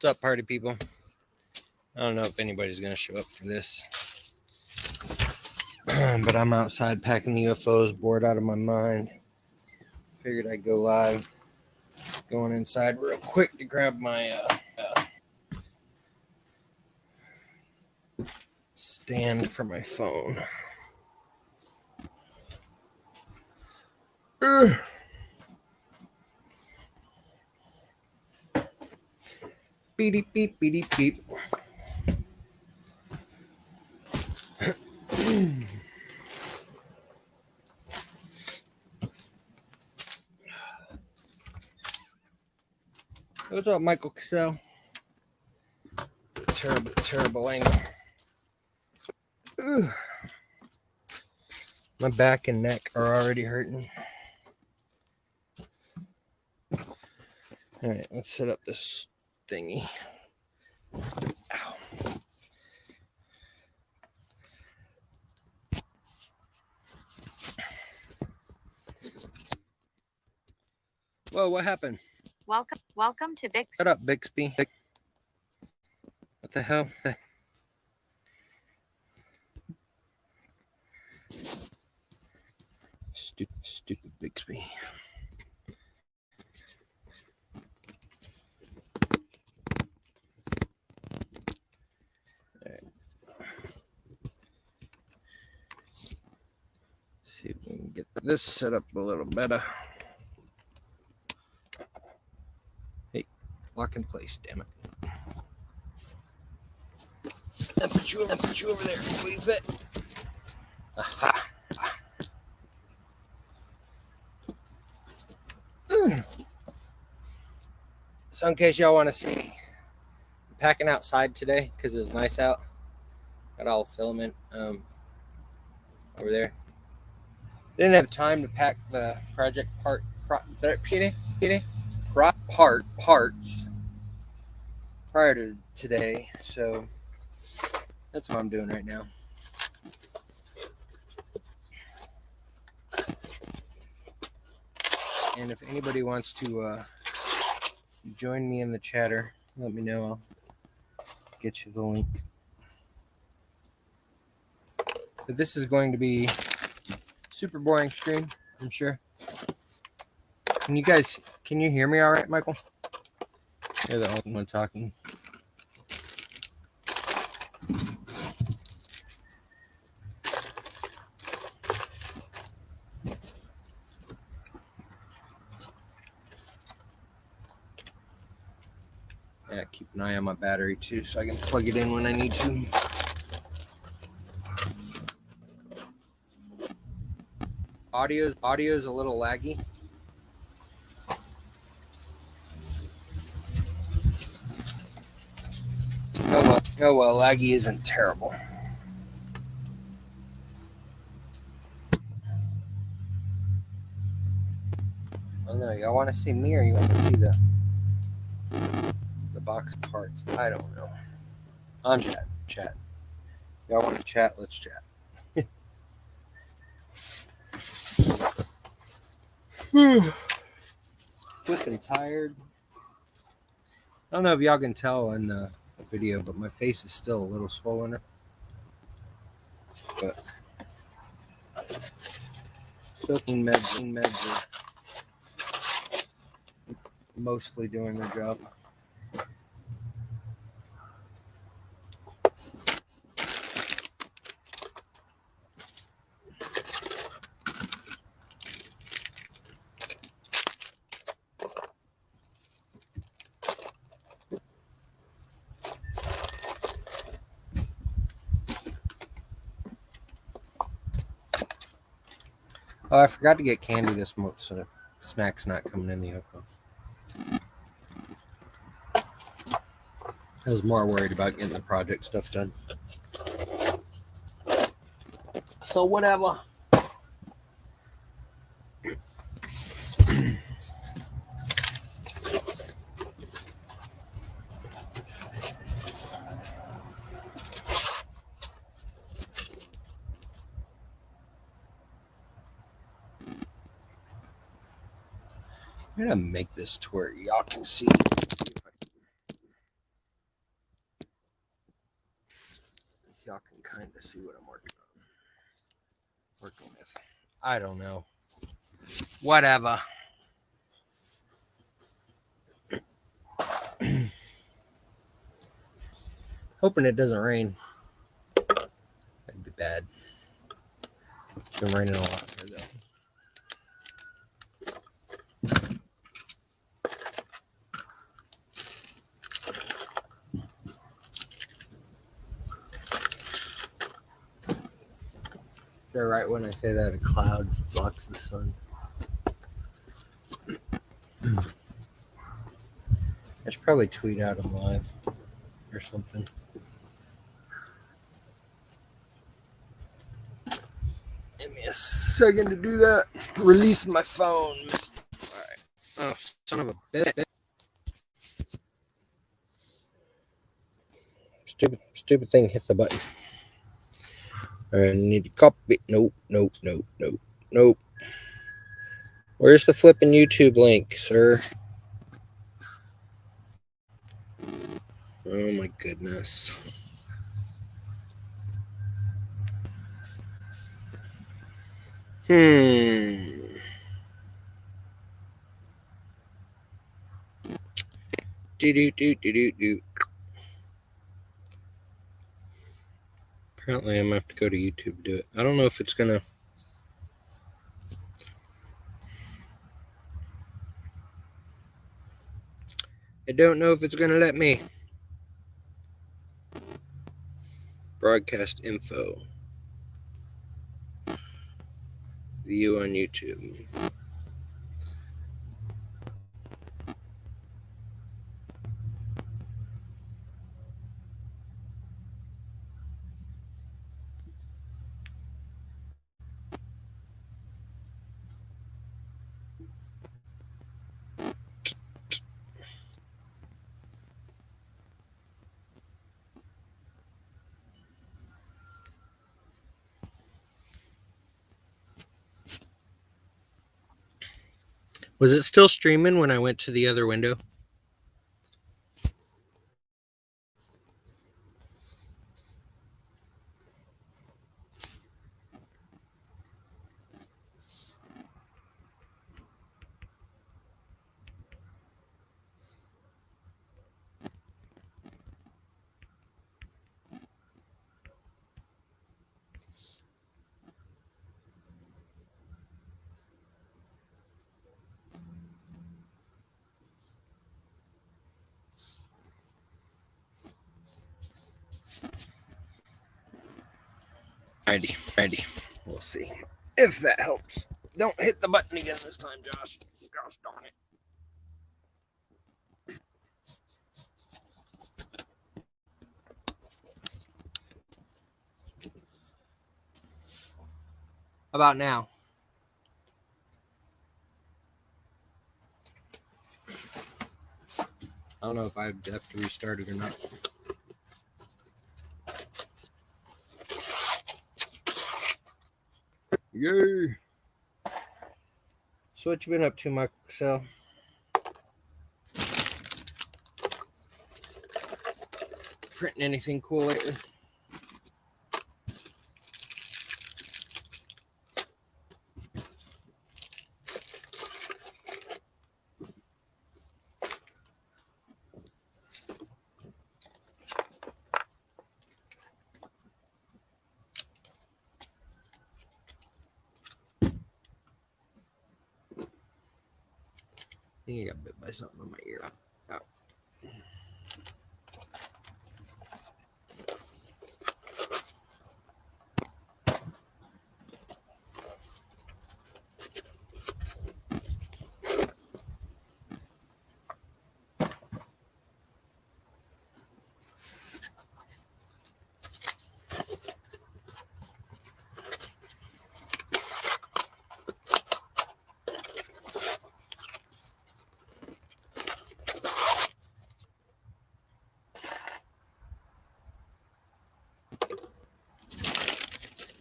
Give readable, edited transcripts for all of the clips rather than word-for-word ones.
What's up, party people? I don't know if anybody's going to show up for this. But I'm outside packing the UFOs, bored out of my mind. Figured I'd go live. Going inside real quick to grab my stand for my phone. Beep, beep, beep, beep. What's up, Michael Cassell? Terrible angle. My back and neck are already hurting. All right, let's set up this thingy. Ow. Whoa, what happened? Welcome to Bixby. Shut up, Bixby. What the hell? Stupid Bixby. Right. See if we can get this set up a little better. Hey, lock in place, damn it. I put you over there. Will you fit? Aha. So in case y'all want to see, I'm packing outside today because it's nice out. Got all filament over there. Didn't have time to pack the project parts prior to today, so that's what I'm doing right now. And if anybody wants to join me in the chatter, let me know. I'll get you the link. But this is going to be super boring stream, I'm sure. Can you hear me all right, Michael? You're the only one talking. Yeah, keep an eye on my battery too, so I can plug it in when I need to. Audio's a little laggy. Oh well, laggy isn't terrible. I don't know, y'all want to see me or you want to see the box of parts? I don't know. I'm chat. Y'all want to chat? Let's chat. Flipping tired. I don't know if y'all can tell in the video, but my face is still a little swollen. But soaking meds are mostly doing their job. Oh, I forgot to get candy this month, so snack's not coming in the UFO. I was more worried about getting the project stuff done. So whatever. I'm gonna make this to where y'all can see. y'all can kind of see what I'm working with. I don't know. Whatever. Hoping it doesn't rain. That'd be bad. It's been raining a lot here, though. They're right when I say that a cloud blocks the sun. I should probably tweet out them live or something. Give me a second to do that. Release my phone. Alright. Oh, son of a bitch. Stupid thing hit the button. I need to copy. Nope. Where's the flipping YouTube link, sir? Oh my goodness. Do. Apparently, I'm gonna have to go to YouTube to do it. I don't know if it's gonna. I don't know if it's gonna let me. Broadcast info. View on YouTube. Was it still streaming when I went to the other window? Righty. We'll see if that helps. Don't hit the button again this time, Josh. Gosh darn it. How about now? I don't know if I have to restart it or not. Yay! So what you been up to, Michael Cassell? Printing anything cool lately? I think I got bit by something on my ear. Ow.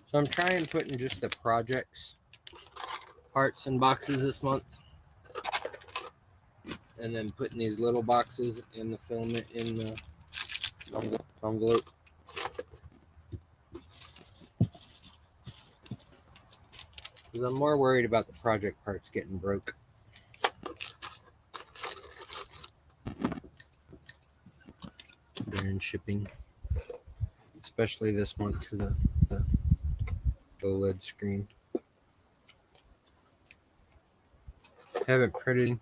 So I'm trying putting just the projects parts in boxes this month, and then putting these little boxes in the filament in the envelope. Because I'm more worried about the project parts getting broke. During shipping. Especially this one to the OLED screen. Haven't printed.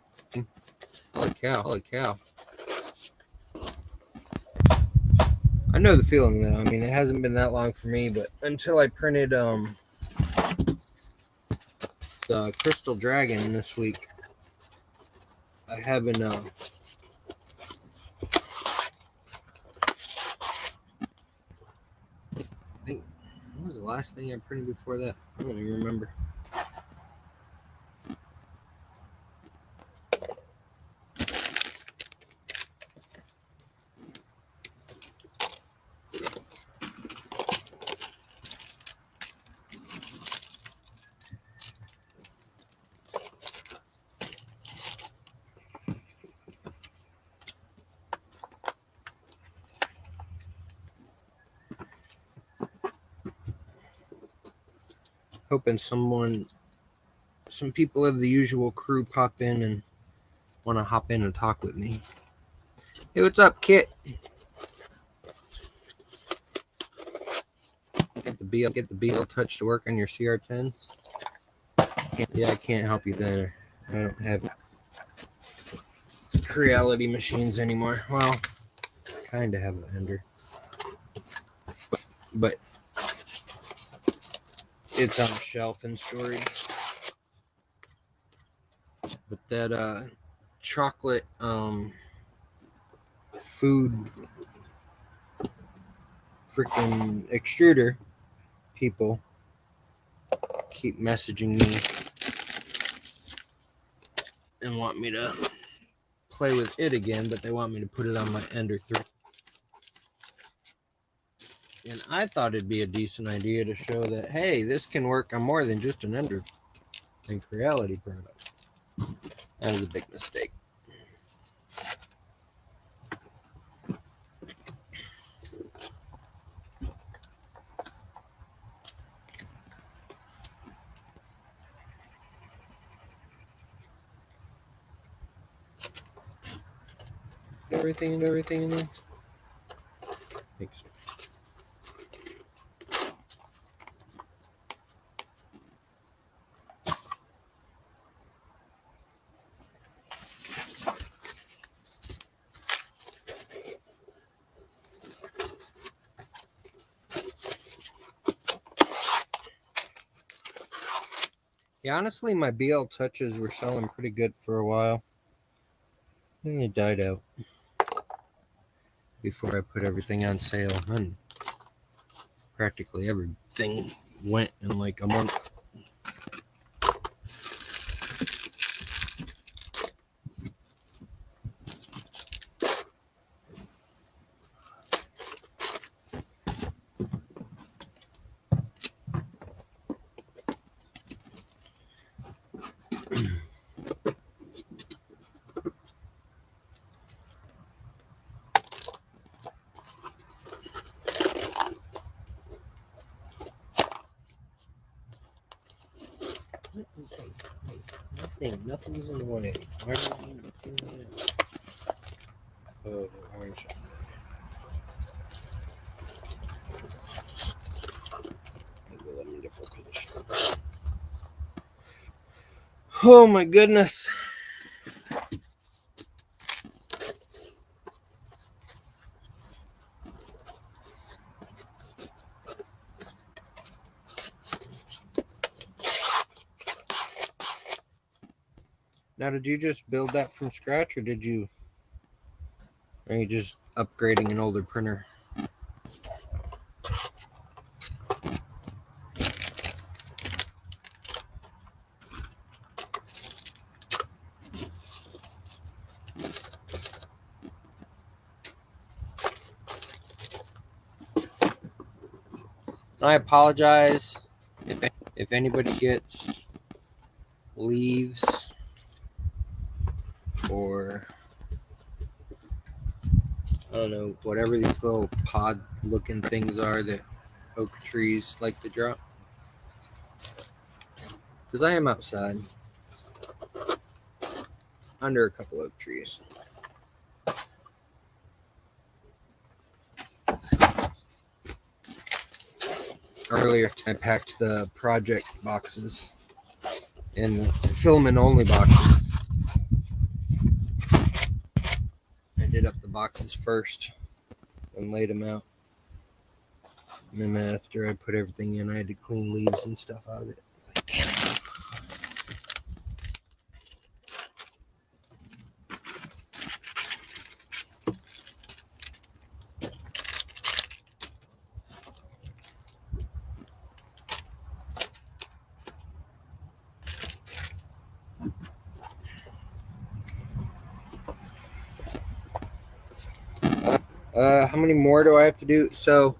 Holy cow. I know the feeling though. I mean, it hasn't been that long for me, but until I printed the Crystal Dragon this week, I haven't I think, what was the last thing I printed before that? I don't even remember. Hoping some people of the usual crew pop in and want to hop in and talk with me. Hey, what's up, Kit? Get the BL touch to work on your CR10s? Yeah, I can't help you there. I don't have Creality machines anymore. Well, kind of have a Ender, but it's on a shelf in storage. But that chocolate food freaking extruder people keep messaging me and want me to play with it again, but they want me to put it on my Ender 3. And I thought it'd be a decent idea to show that, hey, this can work on more than just an Ender and Creality product. That was a big mistake. Everything in there? Thanks. Yeah, honestly, my BL touches were selling pretty good for a while. Then they died out before I put everything on sale, and practically everything went in like a month. Nothing's in the way. Why are you doing that? Oh, the orange. Oh my goodness. Now, did you just build that from scratch, or are you just upgrading an older printer? I apologize if anybody gets leaves or I don't know, whatever these little pod looking things are that oak trees like to drop. because I am outside under a couple oak trees. Earlier, I packed the project boxes and the filament only boxes. I did up the boxes first and laid them out. And then after I put everything in, I had to clean leaves and stuff out of it. Damn it. How many more do I have to do? So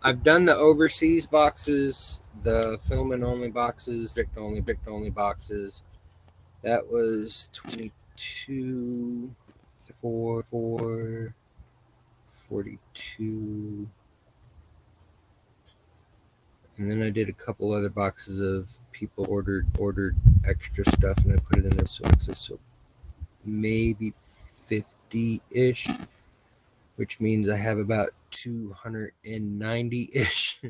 I've done the overseas boxes, the filament only boxes, brick only boxes. That was 22, 4, 42. And then I did a couple other boxes of people ordered extra stuff, and I put it in there. So maybe 50-ish, which means I have about 290-ish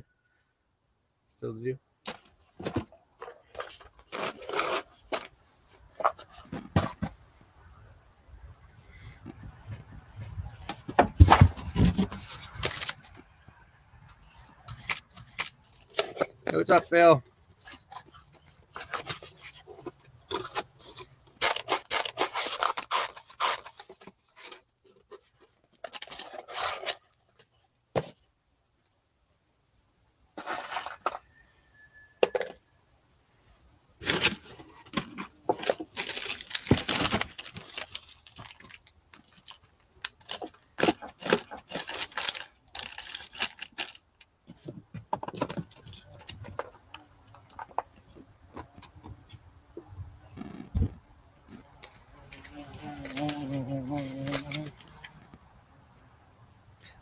still to do. Hey, what's up, Phil?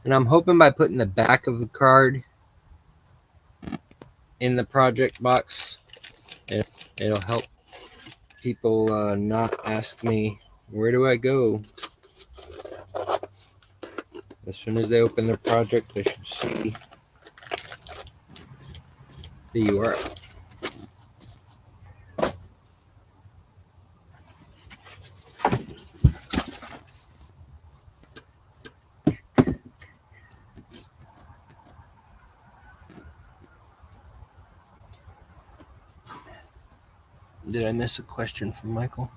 And I'm hoping by putting the back of the card in the project box, it'll help people not ask me, where do I go? As soon as they open their project, they should see the URL. Did I miss a question from Michael?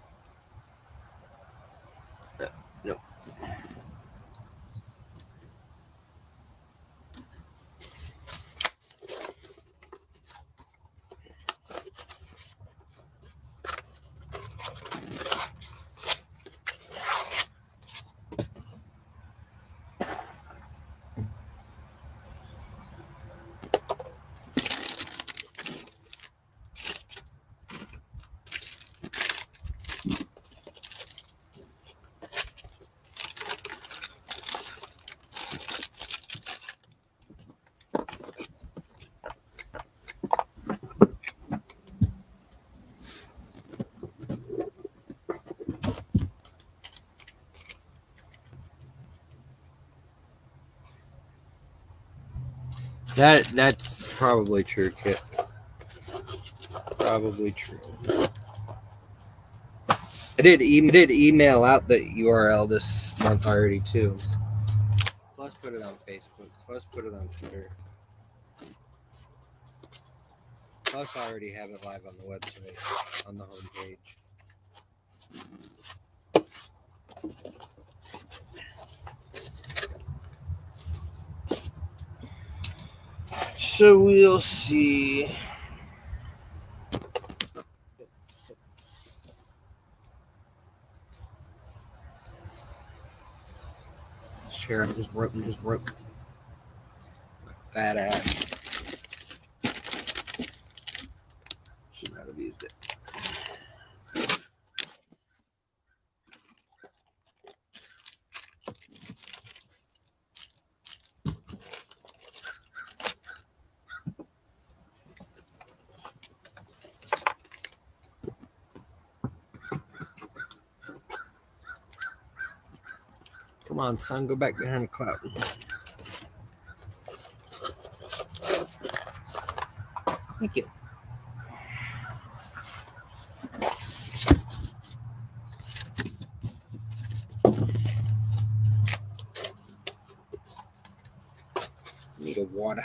No. That's probably true, Kit. Probably true. I did email out the URL this month already too. Plus put it on Facebook. Plus put it on Twitter. Plus I already have it live on the website, on the homepage. So we'll see. Chair just broke. My fat ass. Should not have used it. on, son, go back behind the cloud. Thank you. Need a water.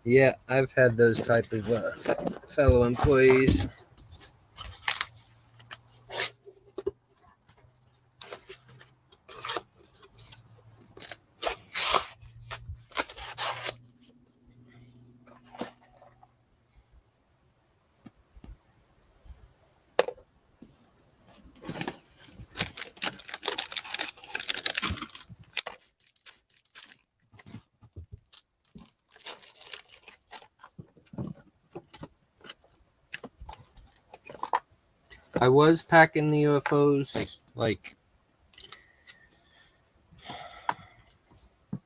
Yeah, I've had those type of fellow employees. I was packing the UFOs, like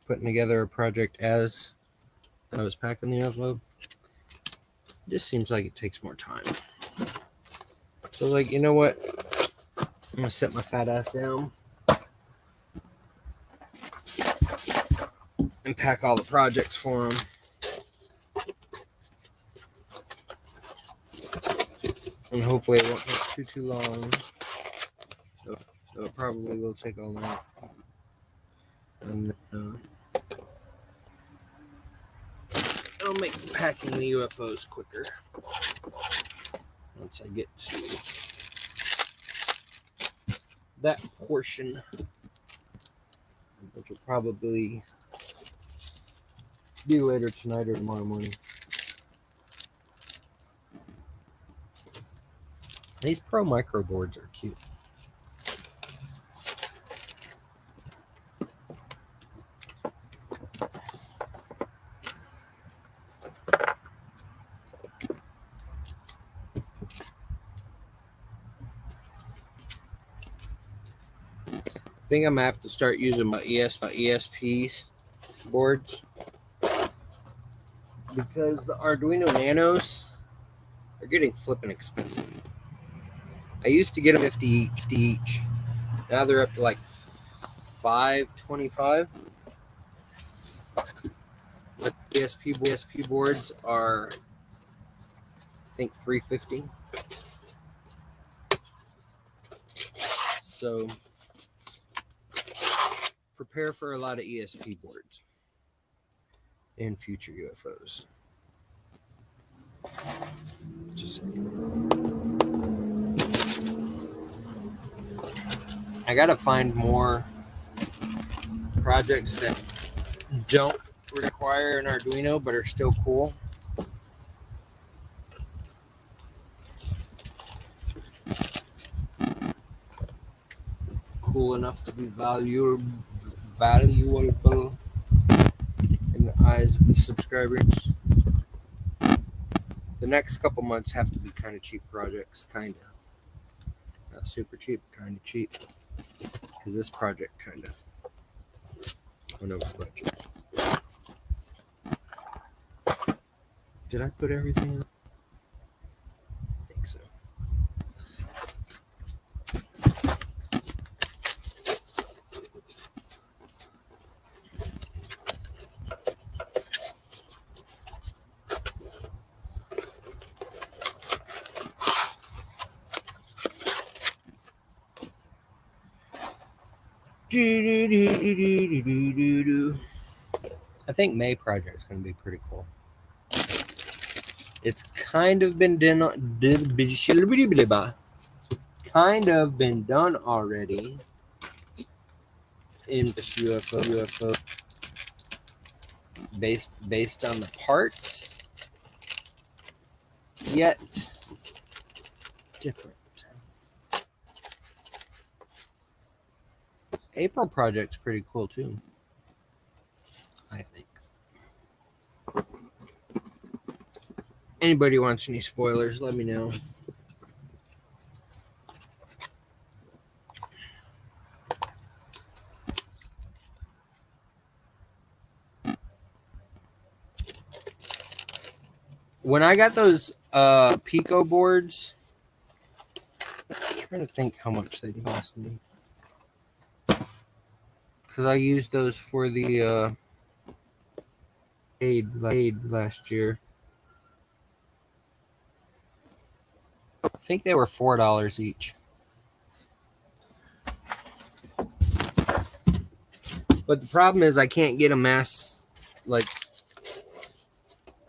putting together a project as I was packing the UFO. It just seems like it takes more time. So, like, you know what? I'm gonna sit my fat ass down and pack all the projects for them. And hopefully it won't take too long. So it probably will take all night. And I'll make packing the UFOs quicker once I get to that portion, which will probably be later tonight or tomorrow morning. These Pro Micro boards are cute. I think I'm gonna have to start using my ESPs boards because the Arduino Nanos are getting flipping expensive. I used to get them 50 each. Now they're up to like $5.25. But ESP boards are, I think, $3.50. So prepare for a lot of ESP boards in future UFOs. Just saying. I gotta find more projects that don't require an Arduino but are still cool. Cool enough to be valuable in the eyes of the subscribers. The next couple months have to be kind of cheap projects, kind of. Not super cheap, kind of cheap. Because this project kind of went over budget. Did I put everything in? I think so. I think May project is going to be pretty cool. It's kind of been done already. in this UFO based on the parts, yet different. April project's pretty cool too, I think. Anybody wants any spoilers, let me know. When I got those Pico boards, I'm trying to think how much they cost me. Because I used those for the aid last year. I think they were $4 each. But the problem is I can't get a mass, like,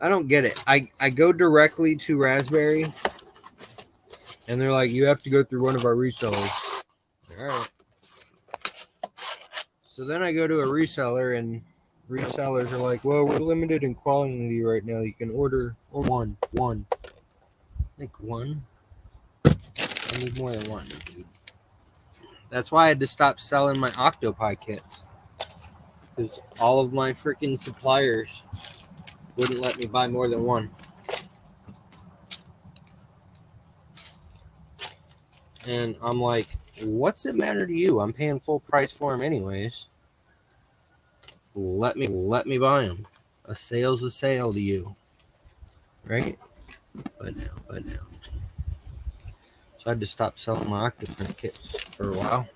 I don't get it. I go directly to Raspberry, and they're like, you have to go through one of our resellers. All right. So then I go to a reseller, and resellers are like, well, we're limited in quantity right now. You can order one. Like one? I need more than one. That's why I had to stop selling my Octopi kits. Because all of my freaking suppliers wouldn't let me buy more than one. And I'm like, what's it matter to you? I'm paying full price for them anyways. Let me buy them. A sale's a sale to you, right? But no. So I had to stop selling my Octopi kits for a while.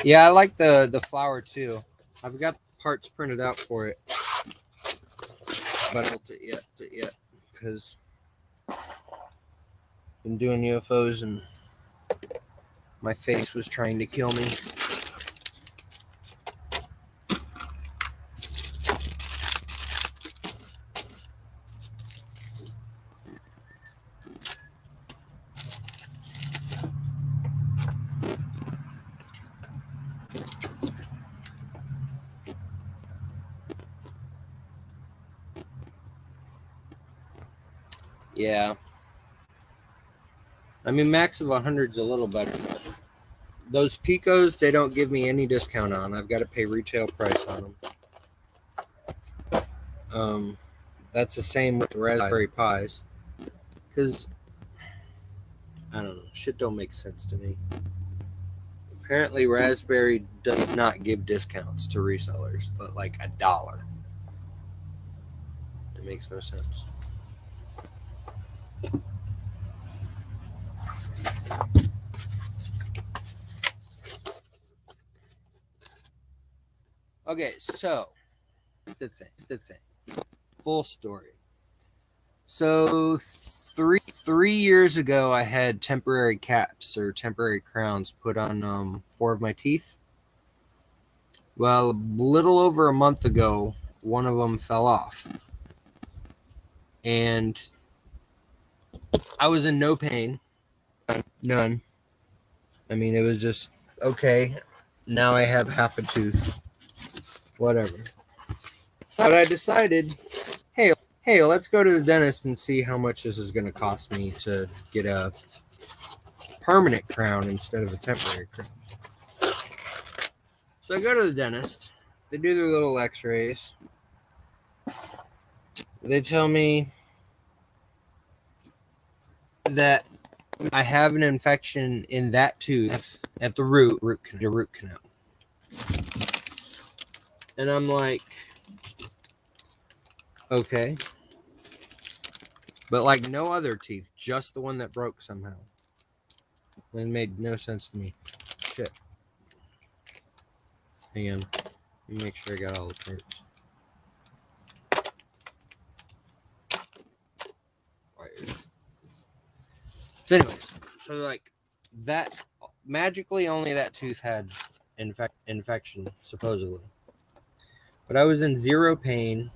Yeah, I like the flower too. I've got parts printed out for it, but I haven't built it yet because I've been doing UFOs and my face was trying to kill me. Yeah. I mean, max of 100's a little better. Those Picos, they don't give me any discount on. I've got to pay retail price on them. That's the same with the Raspberry Pis. Because, I don't know, shit don't make sense to me. Apparently, Raspberry does not give discounts to resellers, but like $1. It makes no sense. Okay, so the thing. Full story. So three years ago, I had temporary caps or temporary crowns put on 4 of my teeth. Well, a little over a month ago, one of them fell off, and I was in no pain, none. I mean, it was just okay. Now I have half a tooth, whatever. But I decided, hey, let's go to the dentist and see how much this is going to cost me to get a permanent crown instead of a temporary crown. So I go to the dentist. They do their little x-rays. They tell me that I have an infection in that tooth at the root canal. And I'm like, okay. But like no other teeth, just the one that broke somehow. It made no sense to me. Shit. Hang on. Let me make sure I got all the parts. Right. So anyways, so like that magically only that tooth had infection, supposedly. But I was in zero pain.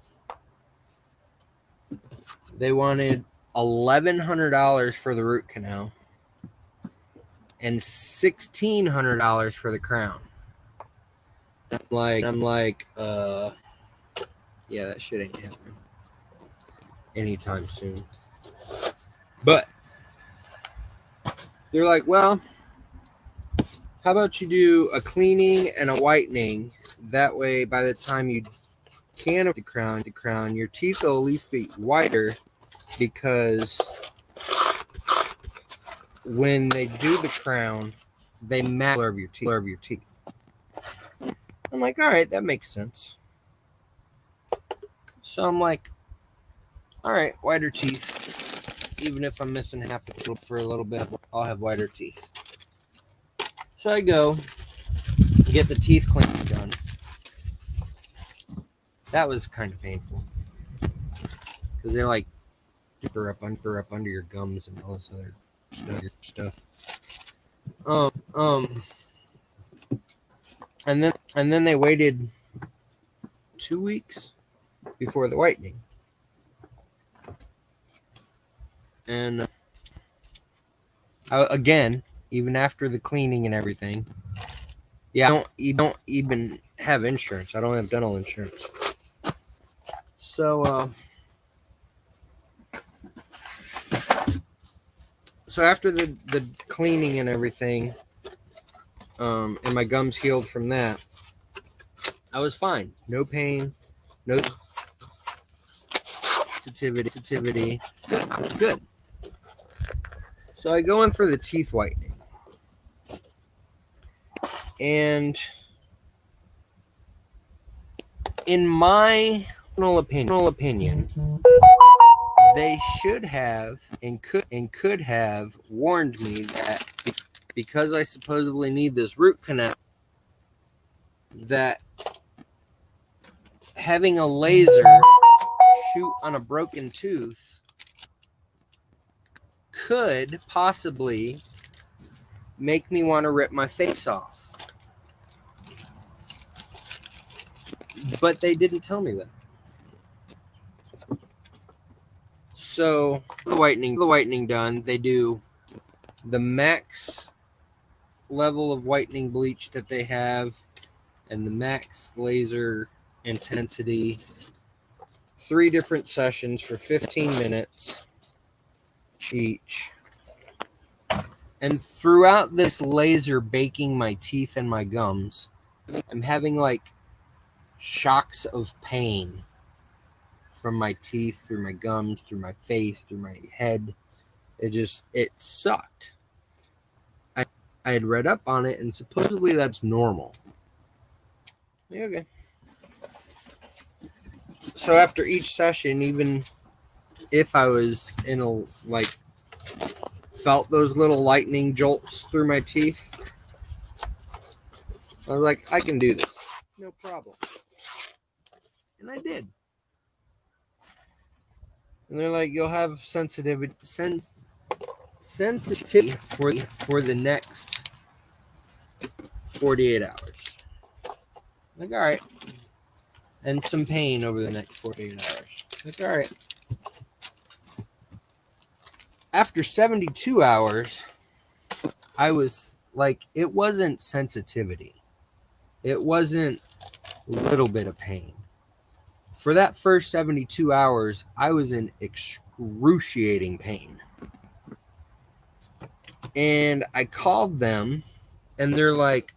They wanted $1,100 for the root canal and $1,600 for the crown. I'm like, yeah, that shit ain't happening anytime soon. But they're like, well, how about you do a cleaning and a whitening? That way, by the time you can of the crown, your teeth will at least be whiter, because when they do the crown, they match the color of your teeth. I'm like, all right, that makes sense. So I'm like, all right, whiter teeth. Even if I'm missing half a tooth for a little bit, I'll have whiter teeth. So I go get the teeth cleaning done. That was kind of painful, because they're like deeper up under your gums and all this other stuff. And then they waited 2 weeks before the whitening. And again, even after the cleaning and everything, yeah, you don't even have insurance. I don't have dental insurance. So after the cleaning and everything, and my gums healed from that, I was fine. No pain, no sensitivity. I was good. So I go in for the teeth whitening. And in my opinion, they should have and could have warned me that because I supposedly need this root canal, that having a laser shoot on a broken tooth could possibly make me want to rip my face off. But they didn't tell me that. So the whitening done, they do the max level of whitening bleach that they have and the max laser intensity. 3 different sessions for 15 minutes each. And throughout this laser baking my teeth and my gums, I'm having like shocks of pain from my teeth, through my gums, through my face, through my head. It sucked. I had read up on it, and supposedly that's normal. Okay. So after each session, even if I was in a, like, felt those little lightning jolts through my teeth, I was like, I can do this. No problem. And I did. And they're like, you'll have sensitivity for the next 48 hours. Like, all right. And some pain over the next 48 hours. Like, all right. After 72 hours, I was like, it wasn't sensitivity. It wasn't a little bit of pain. For that first 72 hours, I was in excruciating pain. And I called them, and they're like,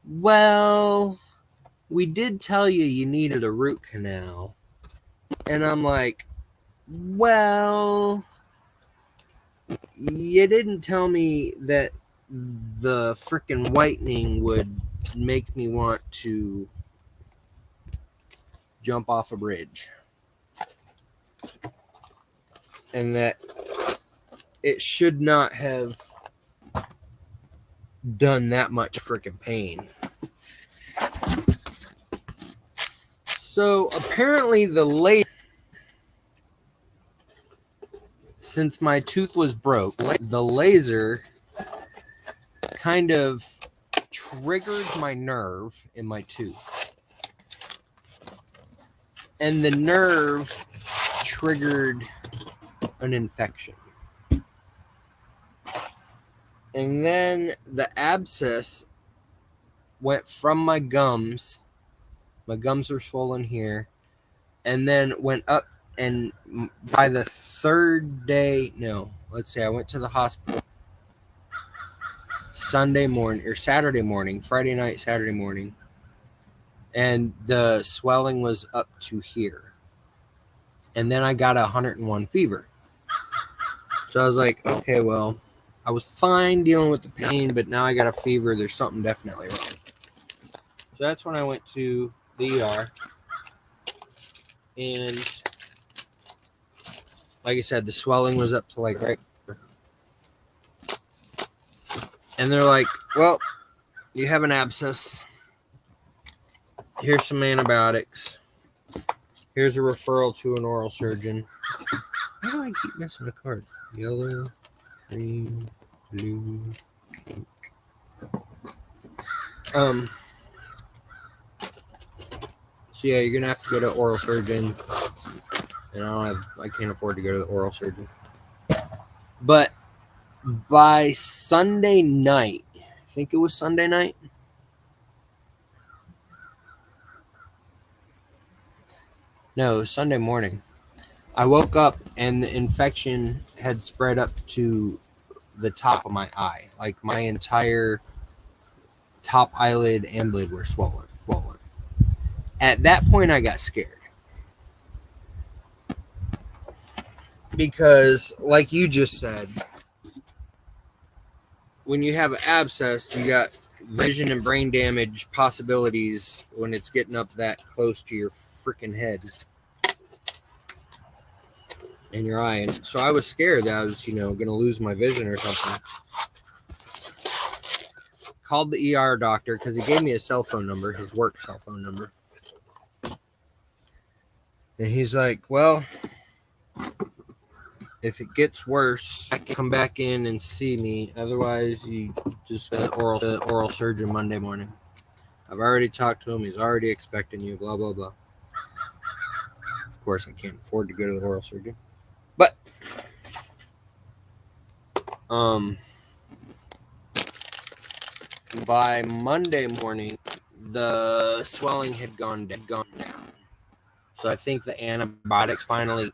well, we did tell you needed a root canal. And I'm like, well, you didn't tell me that the freaking whitening would make me want to jump off a bridge. And that it should not have done that much freaking pain. So apparently since my tooth was broke, the laser kind of triggered my nerve in my tooth. And the nerve triggered an infection. And then the abscess went from my gums. My gums are swollen here. And then went up. And by the third day, I went to the hospital Sunday morning or Saturday morning, Friday night, Saturday morning. And the swelling was up to here. And then I got 101 fever. So I was like, okay, well, I was fine dealing with the pain, but now I got a fever. There's something definitely wrong. So that's when I went to the ER. And like I said, the swelling was up to like right here. And they're like, well, you have an abscess. Here's some antibiotics. Here's a referral to an oral surgeon. Why do I keep missing the card? Yellow, green, blue, pink. So yeah, you're gonna have to go to oral surgeon. And I can't afford to go to the oral surgeon. But by Sunday night, I think it was Sunday night. No, it was Sunday morning. I woke up and the infection had spread up to the top of my eye. Like my entire top eyelid and lid were swollen. At that point, I got scared. Because, like you just said, when you have an abscess, you got vision and brain damage possibilities when it's getting up that close to your freaking head and your eye. And so I was scared that I was, going to lose my vision or something. Called the ER doctor because he gave me his cell phone number, his work cell phone number. And he's like, well, if it gets worse, come back in and see me. Otherwise, you just oral surgeon Monday morning. I've already talked to him. He's already expecting you, blah, blah, blah. Of course, I can't afford to go to the oral surgeon. But, by Monday morning, the swelling had gone down. So I think the antibiotics finally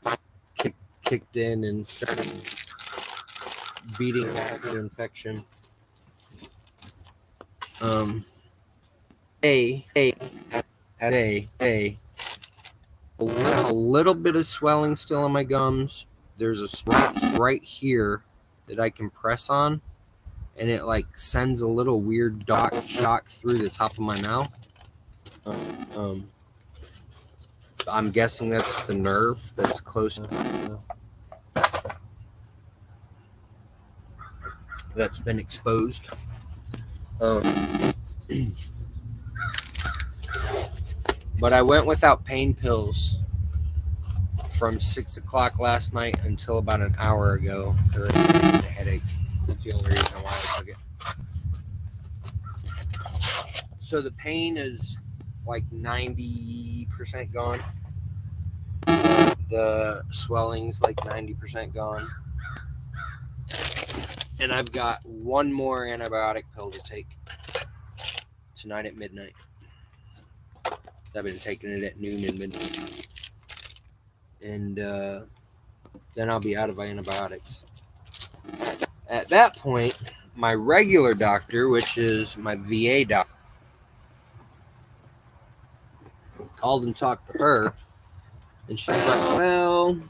kicked in and started beating back the infection. A little bit of swelling still on my gums. There's a spot right here that I can press on, and it like sends a little weird shock through the top of my mouth. I'm guessing that's the nerve that's close that's been exposed. But I went without pain pills from 6 o'clock last night until about an hour ago because I had a headache. That's the only reason why I took it. So the pain is like 90% gone. The swelling's like 90% gone. And I've got one more antibiotic pill to take tonight at midnight. I've been taking it at noon and midnight. And then I'll be out of antibiotics. At that point, my regular doctor, which is my VA doctor, called and talked to her. And she's like, well,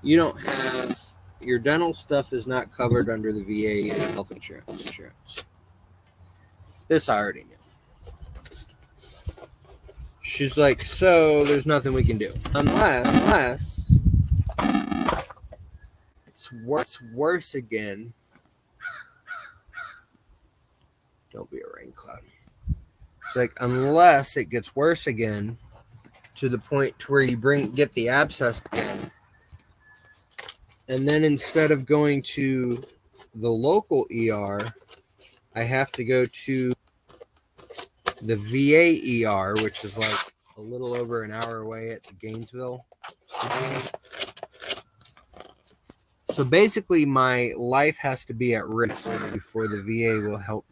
you don't have, your dental stuff is not covered under the VA health insurance. This I already knew. She's like, so there's nothing we can do. Unless it's worse again. Don't be a rain cloud. It's like, unless it gets worse again to the point to where you get the abscess again. And then instead of going to the local ER, I have to go to the VA ER, which is like a little over an hour away at the Gainesville. So basically, my life has to be at risk before the VA will help.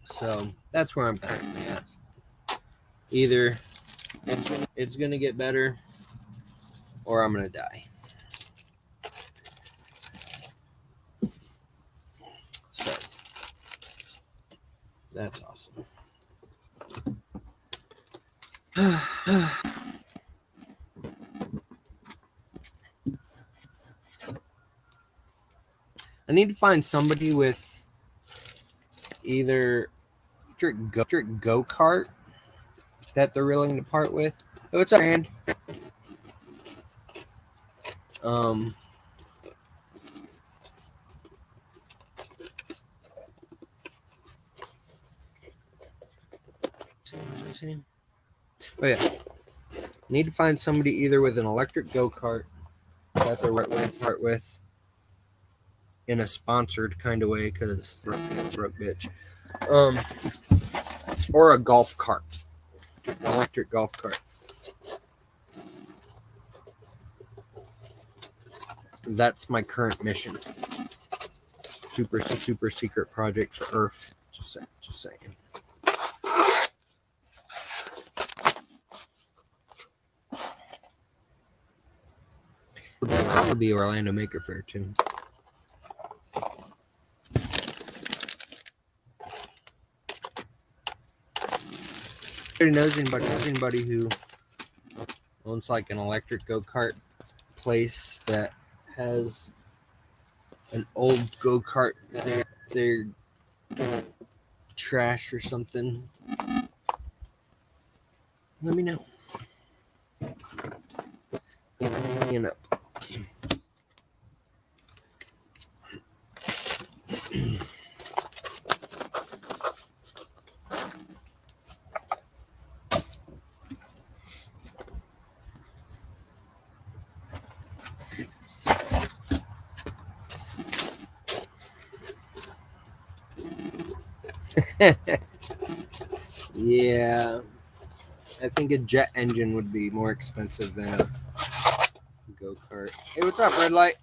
So that's where I'm currently at. Either it's going to get better or I'm going to die. So that's awesome. I need to find somebody with either electric go-kart that they're willing to part with. Oh, it's our hand. Oh yeah, need to find somebody either with an electric go-kart that they're willing to part with in a sponsored kind of way, because broke bitch. Or a golf cart, electric golf cart. That's my current mission. Super secret project for Earth. Just saying. It'll be Orlando Maker Fair too. Knows anybody who owns like an electric go-kart place that has an old go-kart they're trash or something, let me know. You know. Yeah, I think a jet engine would be more expensive than a go-kart. Hey, what's up, red light?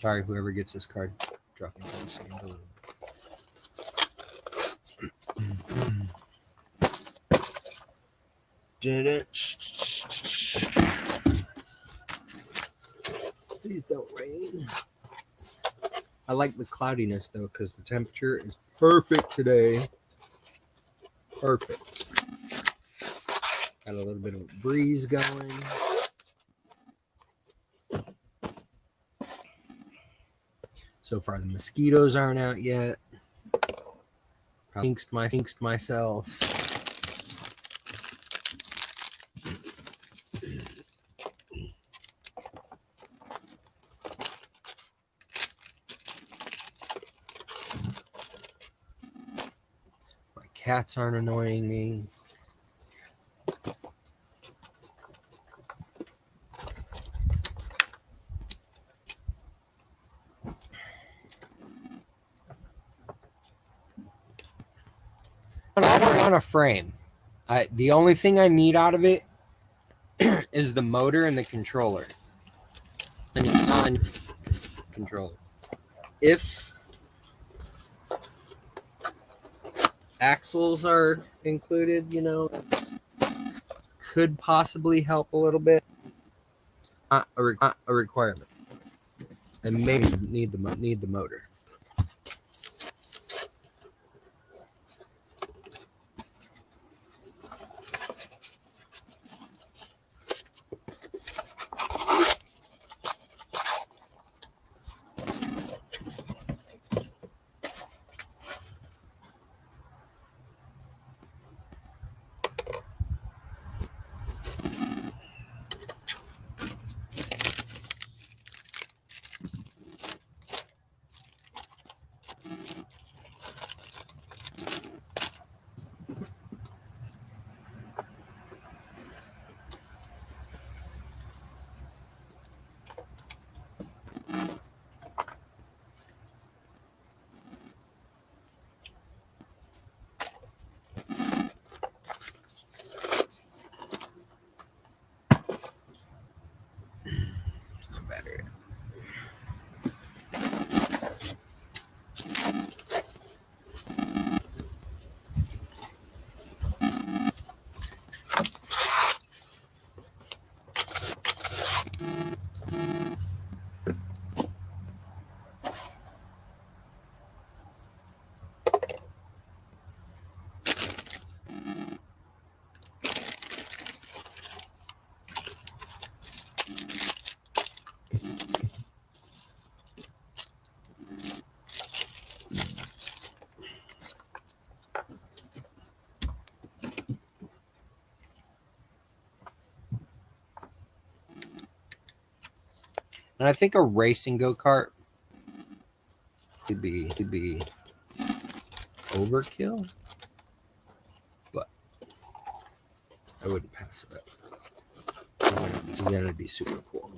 Sorry, whoever gets this card, dropping down the sand a little. Please don't rain. I like the cloudiness though, because the temperature is perfect today. Perfect. Got a little bit of a breeze going. So far, the mosquitoes aren't out yet. Probably jinxed myself. My cats aren't annoying me. On a frame. The only thing I need out of it is the motor and the controller. Controller. If axles are included, could possibly help a little bit. Not a requirement. And maybe need the motor. And I think a racing go-kart could be overkill, but I wouldn't pass it up. Because then it'd be super cool.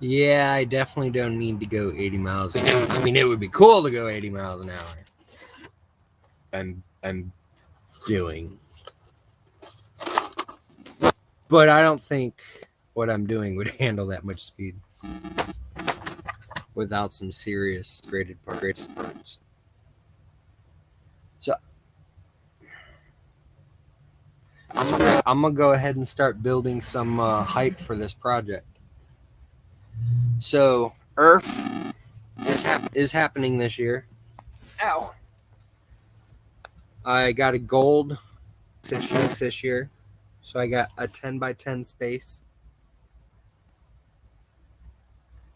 Yeah, I definitely don't need to go 80 miles an hour. I mean, it would be cool to go 80 miles an hour. I'm doing. But I don't think what I'm doing would handle that much speed without some serious graded parts. So I'm gonna go ahead and start building some hype for this project. So Earth is happening this year. Ow! I got a gold this year, so I got a 10 by 10 space.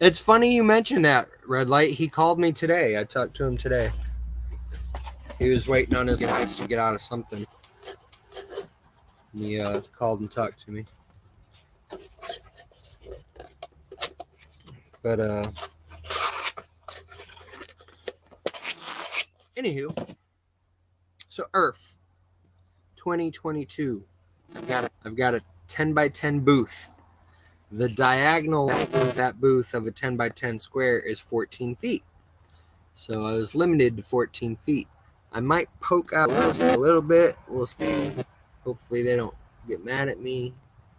It's funny you mentioned that, Red Light. He called me today. I talked to him today. He was waiting on his guys to get out of something. He called and talked to me. But anywho, so Earth 2022. I've got a 10 by 10 booth. The diagonal of that booth of a 10 by 10 square is 14 feet. So I was limited to 14 feet. I might poke out a little bit. We'll see. Hopefully they don't get mad at me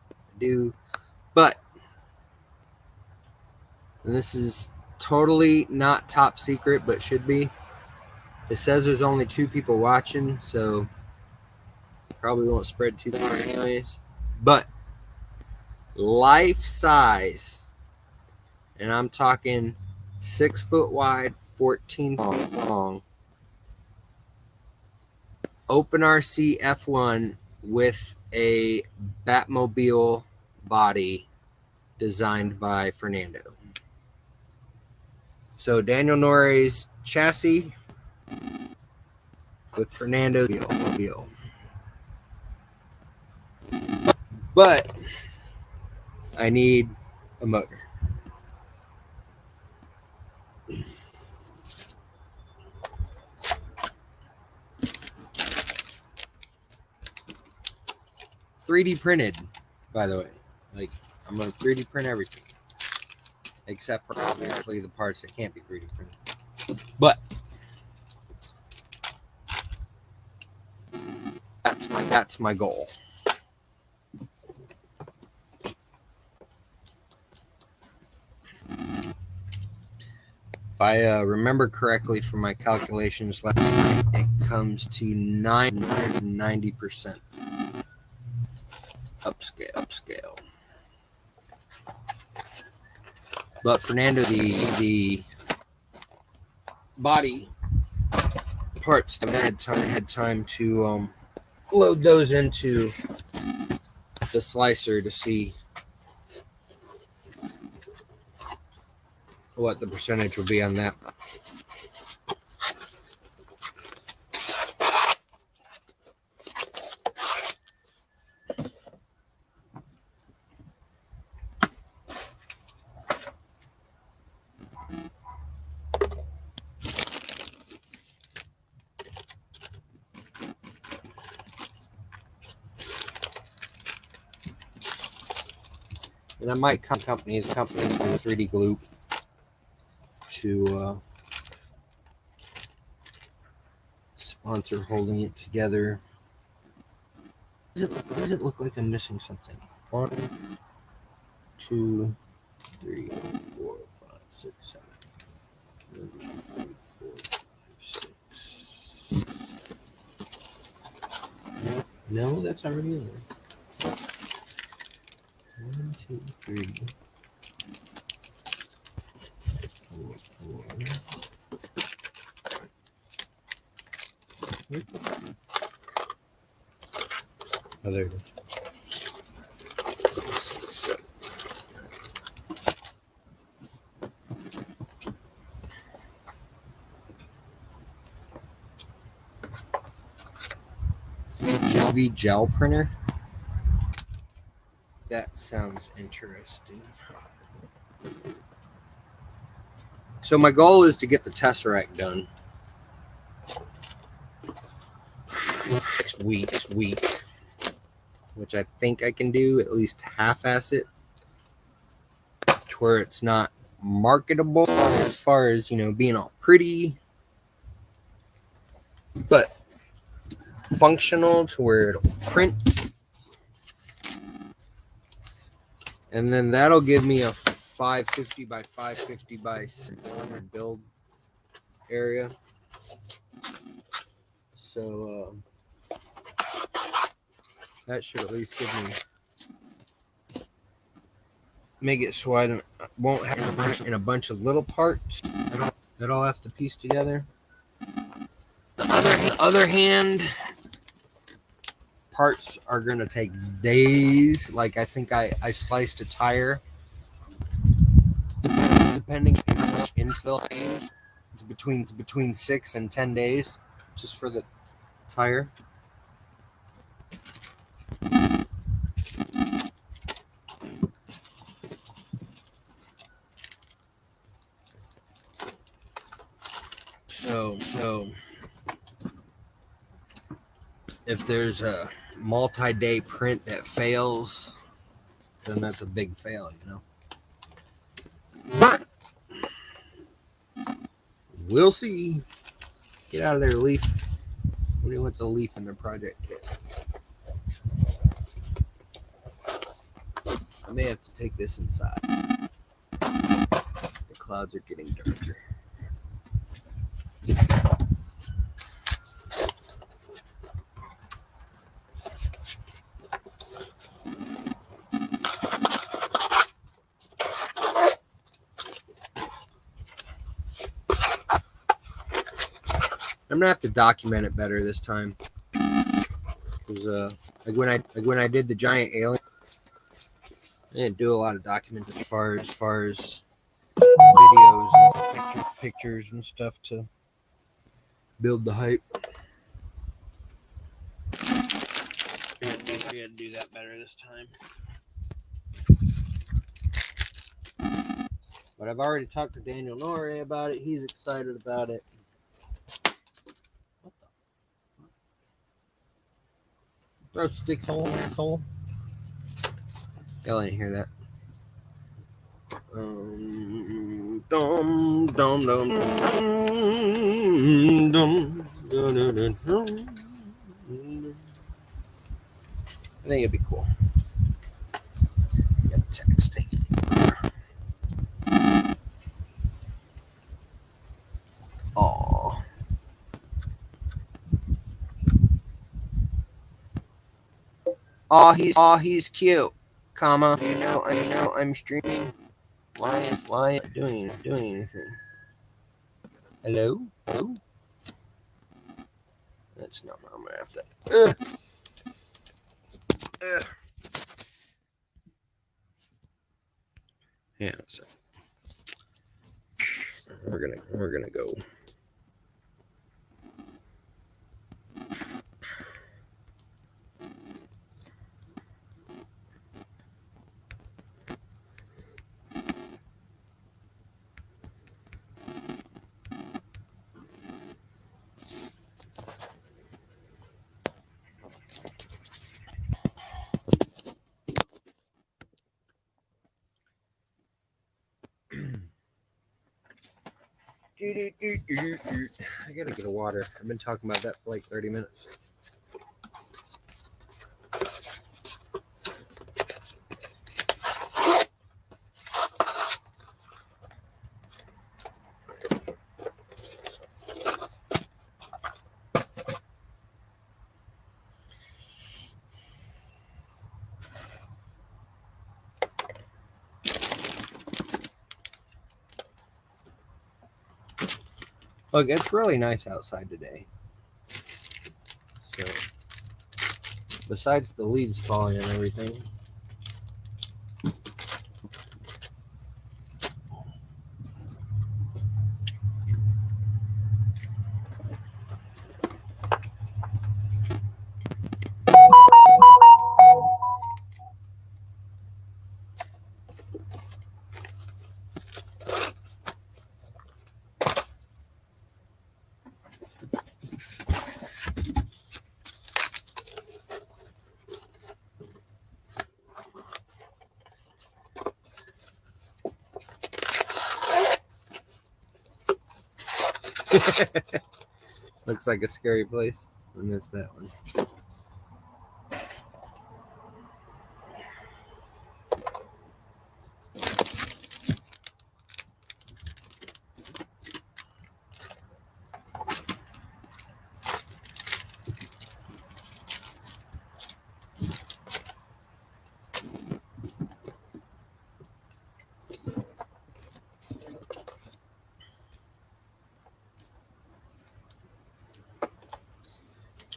if I do. But this is totally not top secret, but should be. It says there's only 2 people watching, so probably won't spread too far anyways. But life size, and I'm talking 6 foot wide, 14 long, open RC F1 with a Batmobile body designed by Fernando. So Daniel Norrie's chassis with Fernando's wheel. But I need a motor. .3D printed, by the way. Like, I'm going to 3D print everything. Except for obviously the parts that can't be 3D printed. But that's my goal. If I remember correctly from my calculations last night, it comes to 90%. upscale. But Fernando, the body parts had time to load those into the slicer to see what the percentage will be on that. And I might come companies with 3D glue to sponsor holding it together. Does it look like I'm missing something? 1, 2, 3, 4, 5, 6, 7, 8, 9, 4, 5, 6. No, that's already in there. 1, 2, 3, 4, 4. Oh, there it is. UV gel printer. That sounds interesting. So my goal is to get the Tesseract done next week, which I think I can do, at least half-ass it, to where it's not marketable as far as, being all pretty, but functional to where it'll print. And then that'll give me a 550 by 550 by 600 build area. So that should at least make it so I won't have to print in a bunch of little parts that I'll have to piece together. The other hand, parts are going to take days. Like I think I sliced a tire, depending on how much infill I use, it's between 6 and 10 days just for the tire. So if there's a multi-day print that fails, then that's a big fail, We'll see. Get out of there, Leaf. Nobody wants a leaf in their project kit. I may have to take this inside. The clouds are getting darker. I'm gonna have to document it better this time. Because like when I did the giant alien, I didn't do a lot of documenting as far as videos and pictures and stuff to build the hype. I had to do that better this time. But I've already talked to Daniel Norrie about it. He's excited about it. What the? Throw sticks hole, asshole. Y'all didn't hear that. Dum dum dum dum dum. I think it'd be cool. Got texting. Aww. He's cute, comma. I'm streaming. Why is not doing anything? Hello? That's not what I'm gonna have to. Yeah, so we're gonna go. I gotta get a water. I've been talking about that for like 30 minutes. Look, it's really nice outside today. So, besides the leaves falling and everything. Looks like a scary place. I missed that one.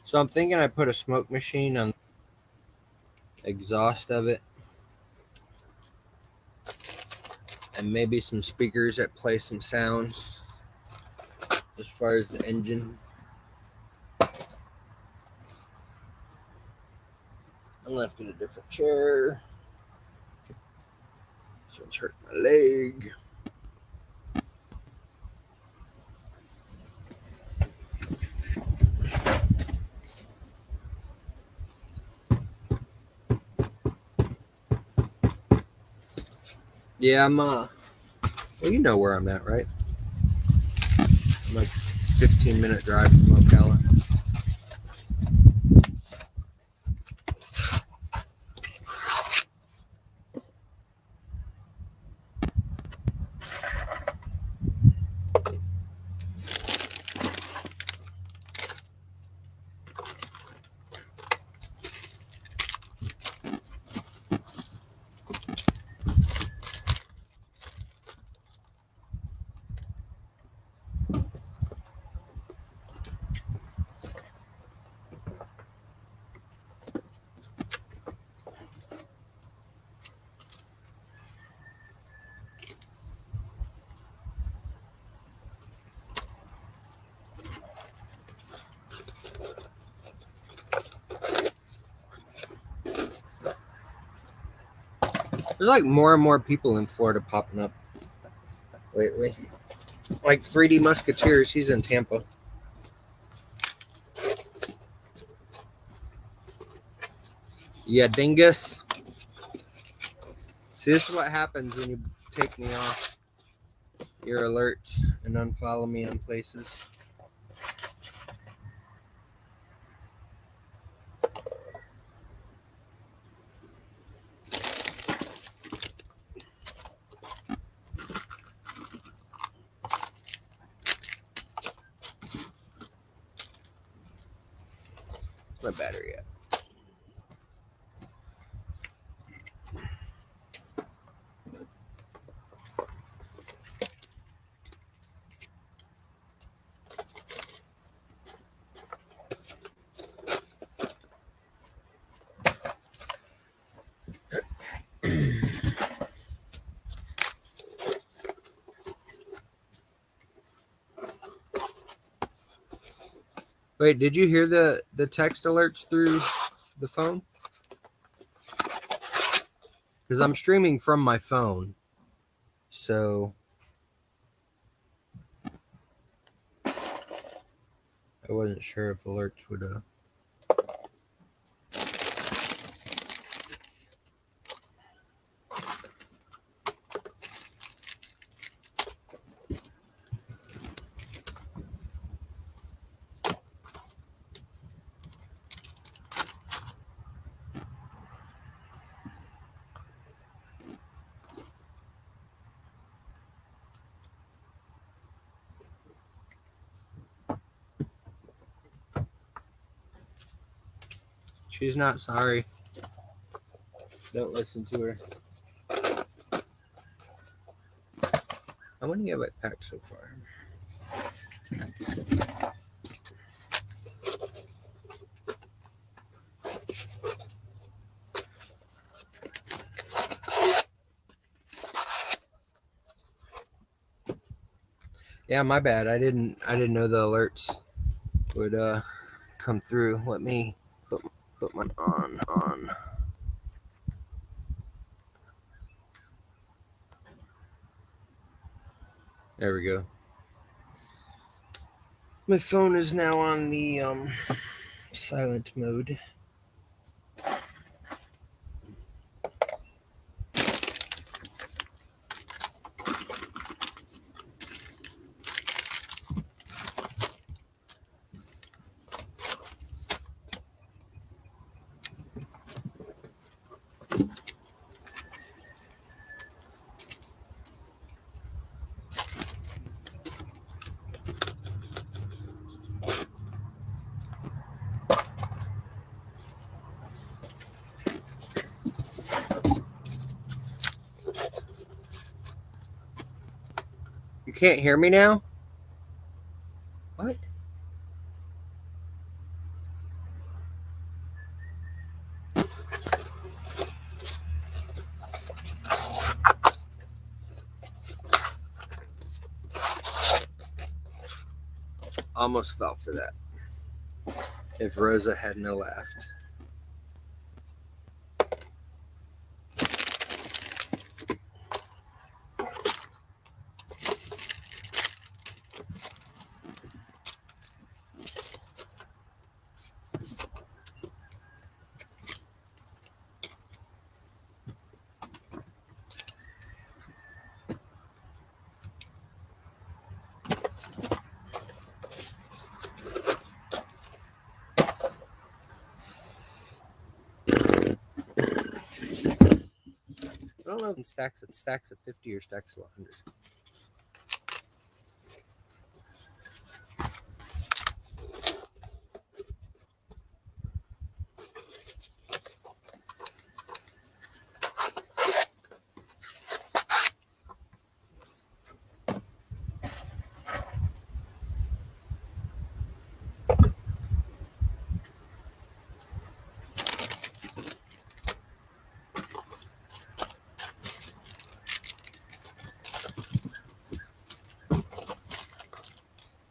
So I'm thinking I put a smoke machine on the exhaust of it. And maybe some speakers that play some sounds as far as the engine. I left in a different chair. This one's hurting my leg. Yeah, well, you know where I'm at, right? I'm like 15-minute drive from Ocala. There's like more and more people in Florida popping up lately. Like 3D Musketeers, he's in Tampa. Yeah, dingus. See, this is what happens when you take me off your alerts and unfollow me on places. My battery at? Wait, did you hear the text alerts through the phone? Because I'm streaming from my phone, so I wasn't sure if alerts would. She's not sorry. Don't listen to her. How many have I packed so far? Yeah, my bad. I didn't know the alerts would come through. Let me put mine on. There we go. My phone is now on the silent mode. You can't hear me now? What? Almost fell for that. If Rosa hadn't left. I don't know if it's stacks of 50 or stacks of 100.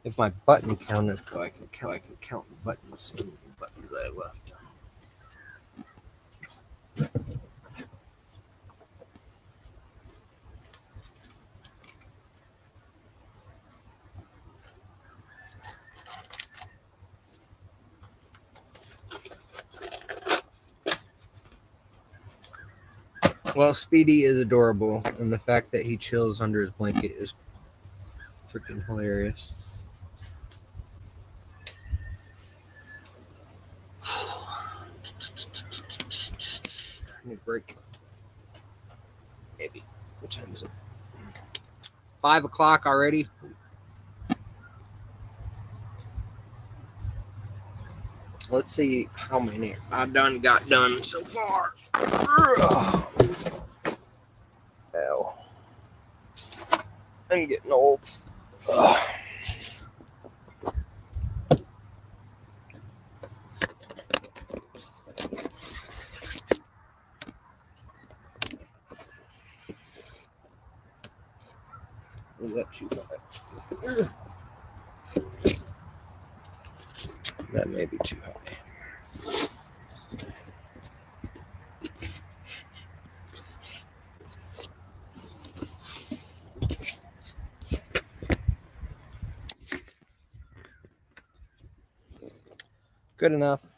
If my button counter go, I can count the buttons I left. Well, Speedy is adorable, and the fact that he chills under his blanket is freaking hilarious. I need a break. Maybe. What time is it? 5 o'clock already? Let's see how many I got done so far. Ow. I'm getting old. Ugh. Was that too bad? That may be too high. Good enough.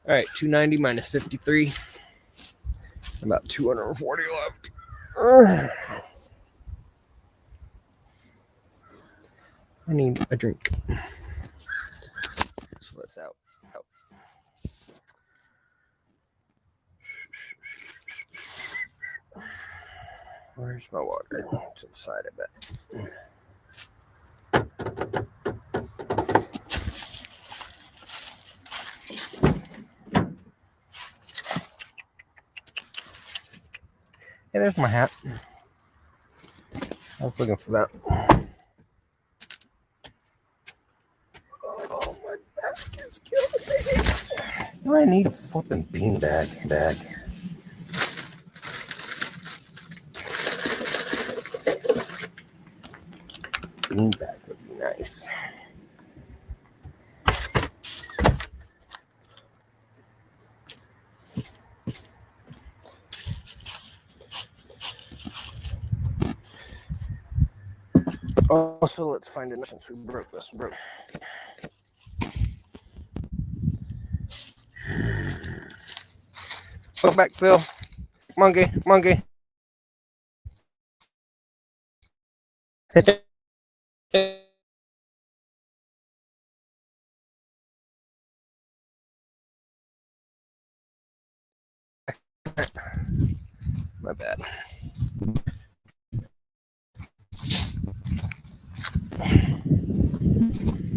All right, 290 minus 53. About 240 left. I need a drink. So let's out. Where's my water? It's inside, I bet. Hey, there's my hat. I was looking for that. Oh, my back is killing me. I need a flipping beanbag. Beanbag would be nice. Also, let's find it since we broke this. Go back, Phil. Monkey. My bad.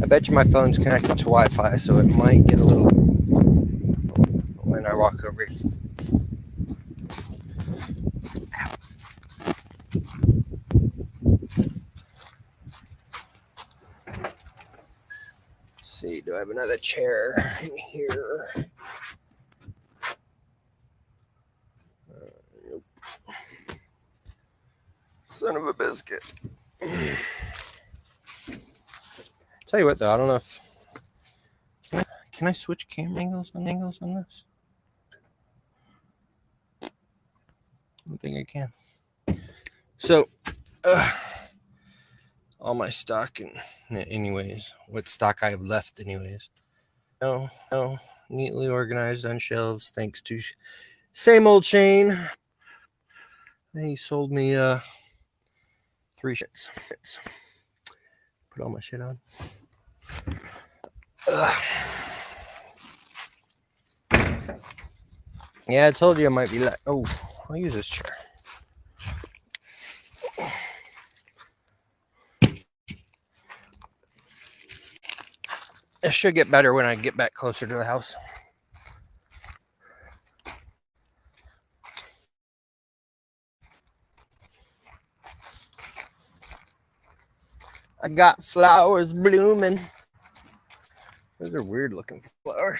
I bet you my phone's connected to Wi-Fi, so it might get a little when I walk over. Let's see, do I have another chair in here? Nope. Son of a biscuit. Tell you what, though, I don't know if can I switch camera angles on this? I don't think I can. So, all my stock and anyways, what stock I have left, anyways. No, neatly organized on shelves, thanks to same old Shane. He sold me 3 shits. Put all my shit on. Yeah, I told you I might be like, oh, I'll use this chair. It should get better when I get back closer to the house. I got flowers blooming. Those are weird looking flowers.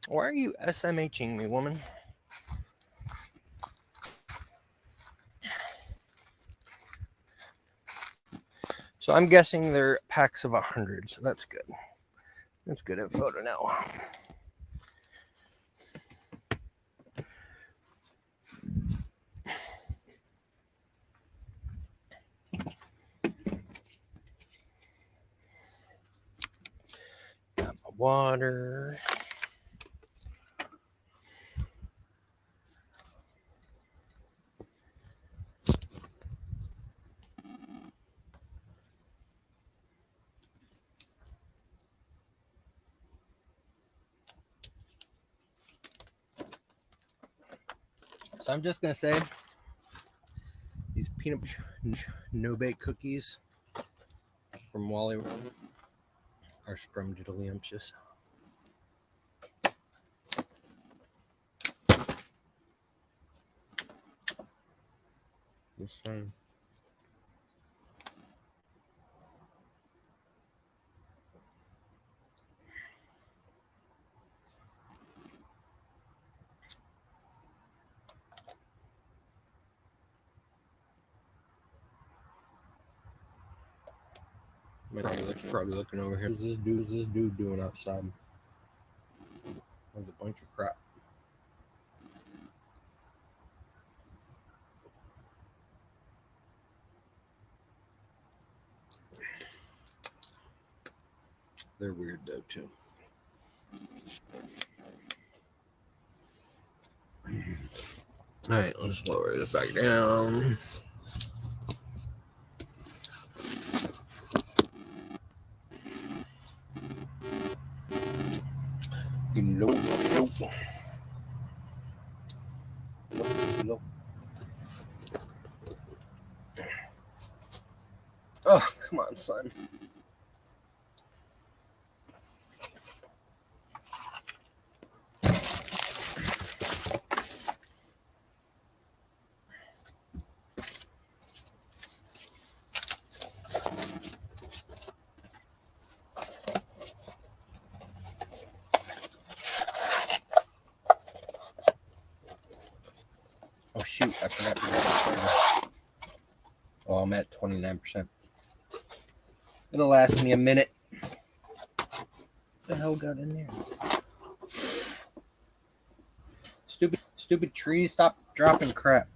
Why are you SMHing me, woman? So I'm guessing they're packs of 100, so that's good. That's good info to know. Got my water. So I'm just gonna say these peanut no bake cookies from Wally World are scrumdiddlyumptious. This one. Probably looking over here. What is this dude doing outside? There's a bunch of crap. They're weird though too. All right, let's lower this back down. Nope. Oh, come on, son. Oh shoot, I forgot to get the Oh, I'm at 29%. It'll last me a minute. What the hell got in there? Stupid trees, stop dropping crap.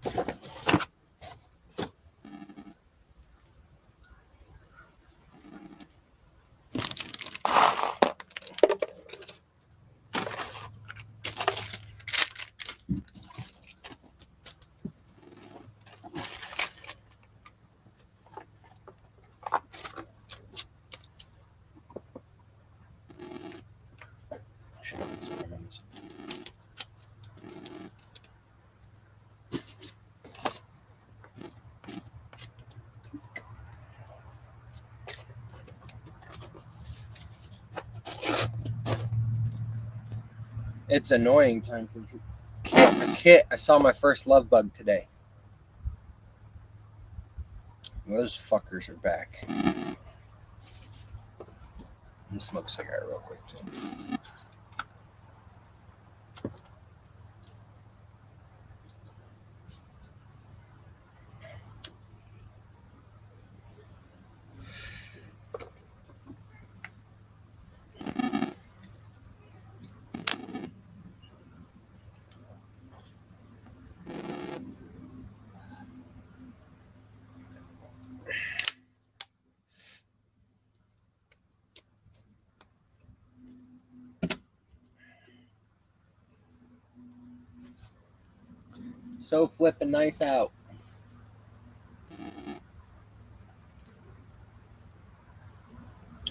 It's annoying time for Kit. I saw my first love bug today. Those fuckers are back. I'm gonna smoke a cigarette real quick too. So flipping nice out.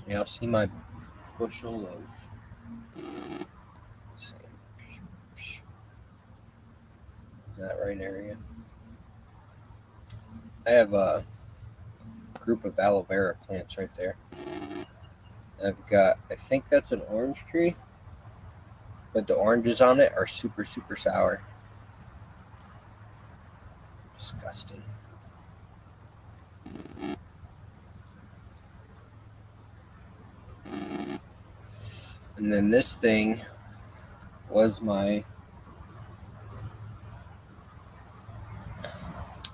Yeah, I'll see my bushel of. That right area. I have a group of aloe vera plants right there. I've got, I think that's an orange tree, but the oranges on it are super sour. Disgusting. And then this thing was my,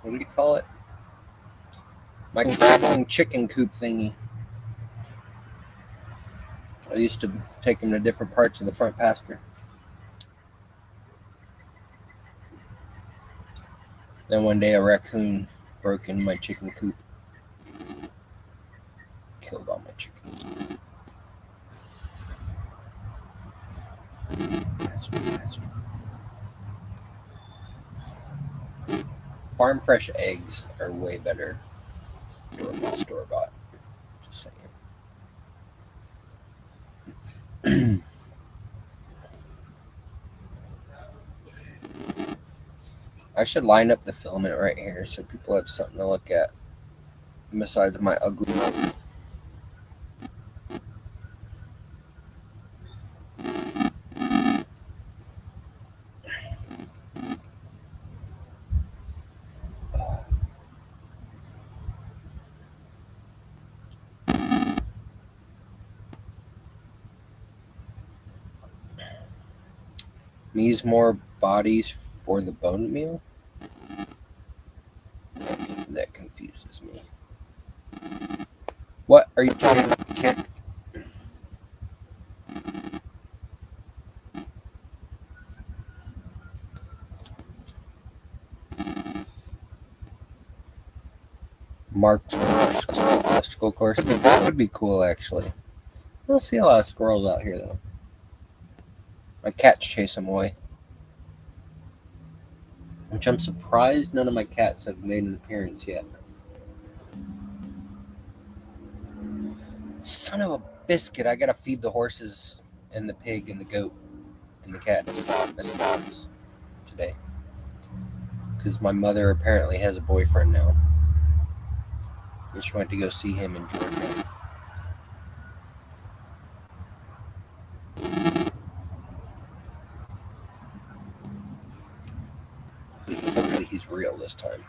what do you call it? My traveling chicken coop thingy. I used to take them to different parts of the front pasture. Then one day a raccoon broke into my chicken coop. Killed all my chickens. Bastard. Farm fresh eggs are way better than store bought. Just saying. I should line up the filament right here so people have something to look at besides my ugly mouth. Needs more bodies for the bone meal? That confuses me. What are you talking about, kid? Marked obstacle course. That would be cool, actually. I don't see a lot of squirrels out here, though. My cats chase them away. Which I'm surprised none of my cats have made an appearance yet. Son of a biscuit, I gotta feed the horses and the pig and the goat and the cat and the dogs today. Because my mother apparently has a boyfriend now. And she went to go see him in Georgia. Hopefully he's real this time.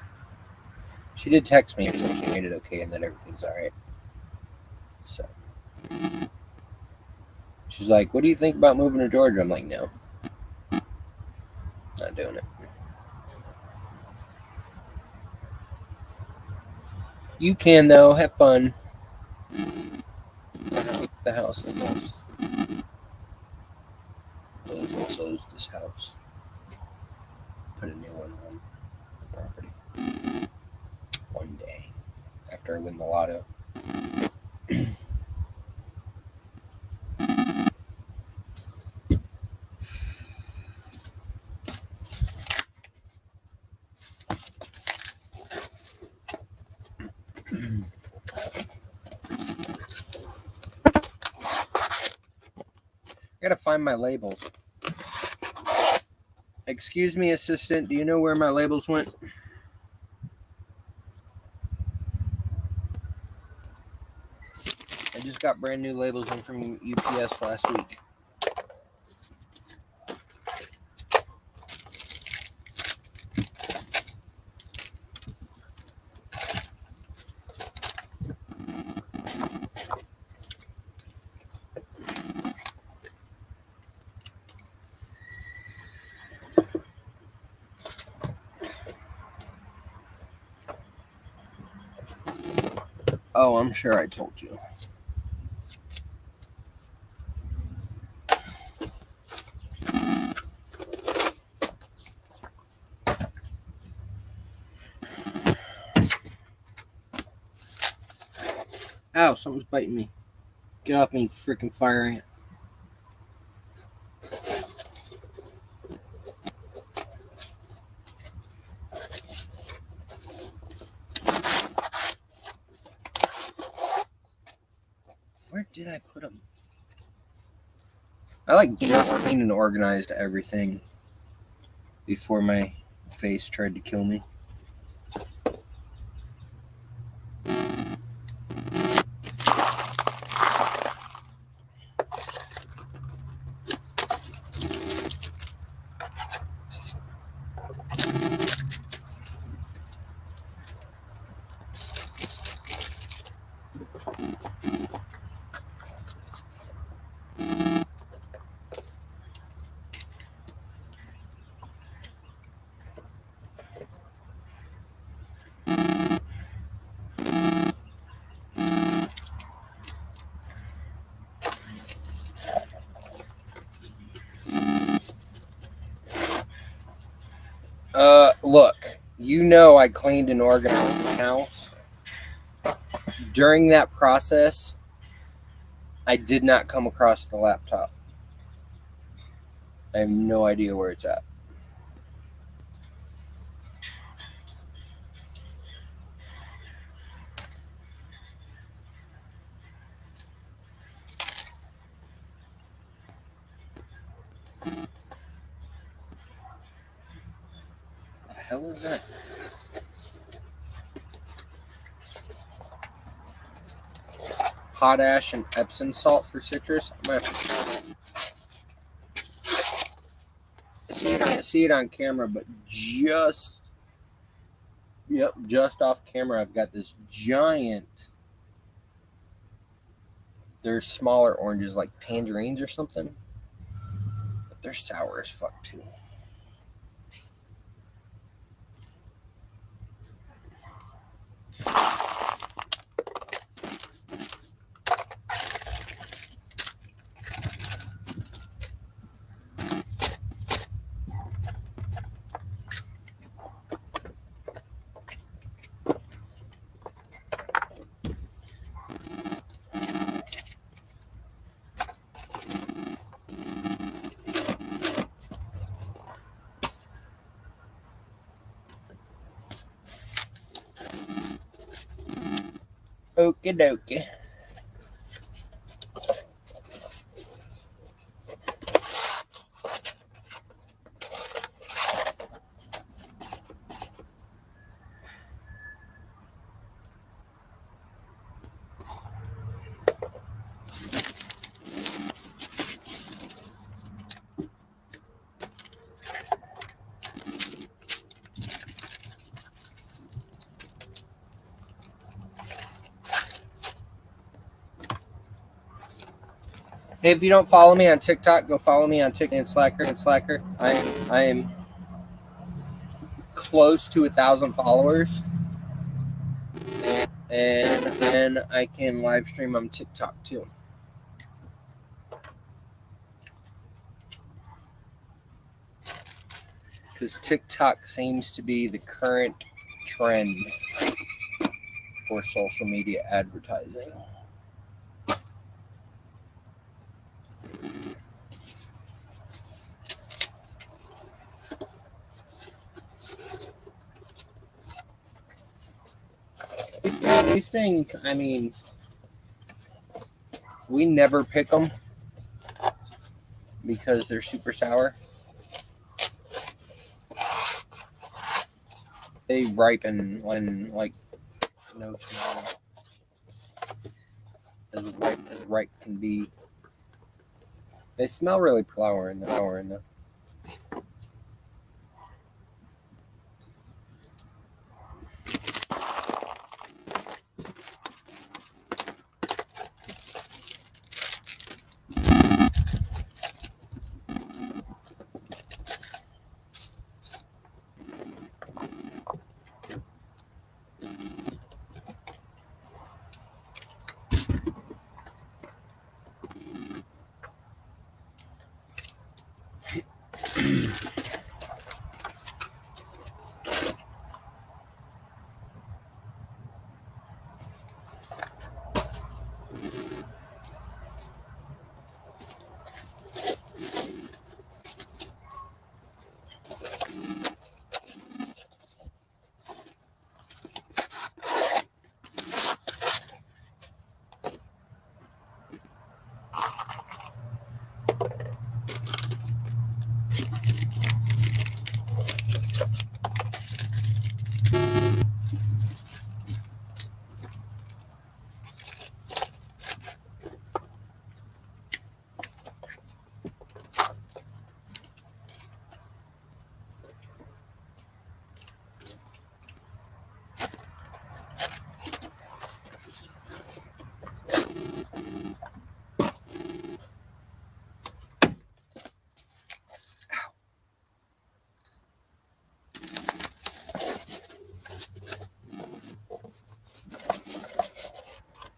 She did text me and said she made it okay and that everything's alright. So she's like, "What do you think about moving to Georgia?" I'm like, "No. Not doing it." You can though, have fun. The house closed this house. Put a new one on the property. One day. After I win the lotto. I gotta find my labels. Excuse me, assistant, do you know where my labels went? I just got brand new labels in from UPS last week. Oh, I'm sure I told you. Ow, something's biting me. Get off me, freaking fire ant. Where did I put them? I like just cleaned and organized everything before my face tried to kill me. Look, you know I cleaned and organized the house. During that process, I did not come across the laptop. I have no idea where it's at. hell is that? Potash and Epsom salt for citrus. I'm gonna have to see it on camera, but just off camera, I've got this giant. They're smaller oranges, like tangerines or something, but they're sour as fuck too. Okie dokie. Hey, if you don't follow me on TikTok, go follow me on TikTok and Slacker. I am close to 1,000 followers, and then I can live stream on TikTok too. Because TikTok seems to be the current trend for social media advertising. Yeah, these things, I mean, we never pick them because they're super sour. They ripen when, like, no tomorrow. As ripe can be. They smell really flower in the.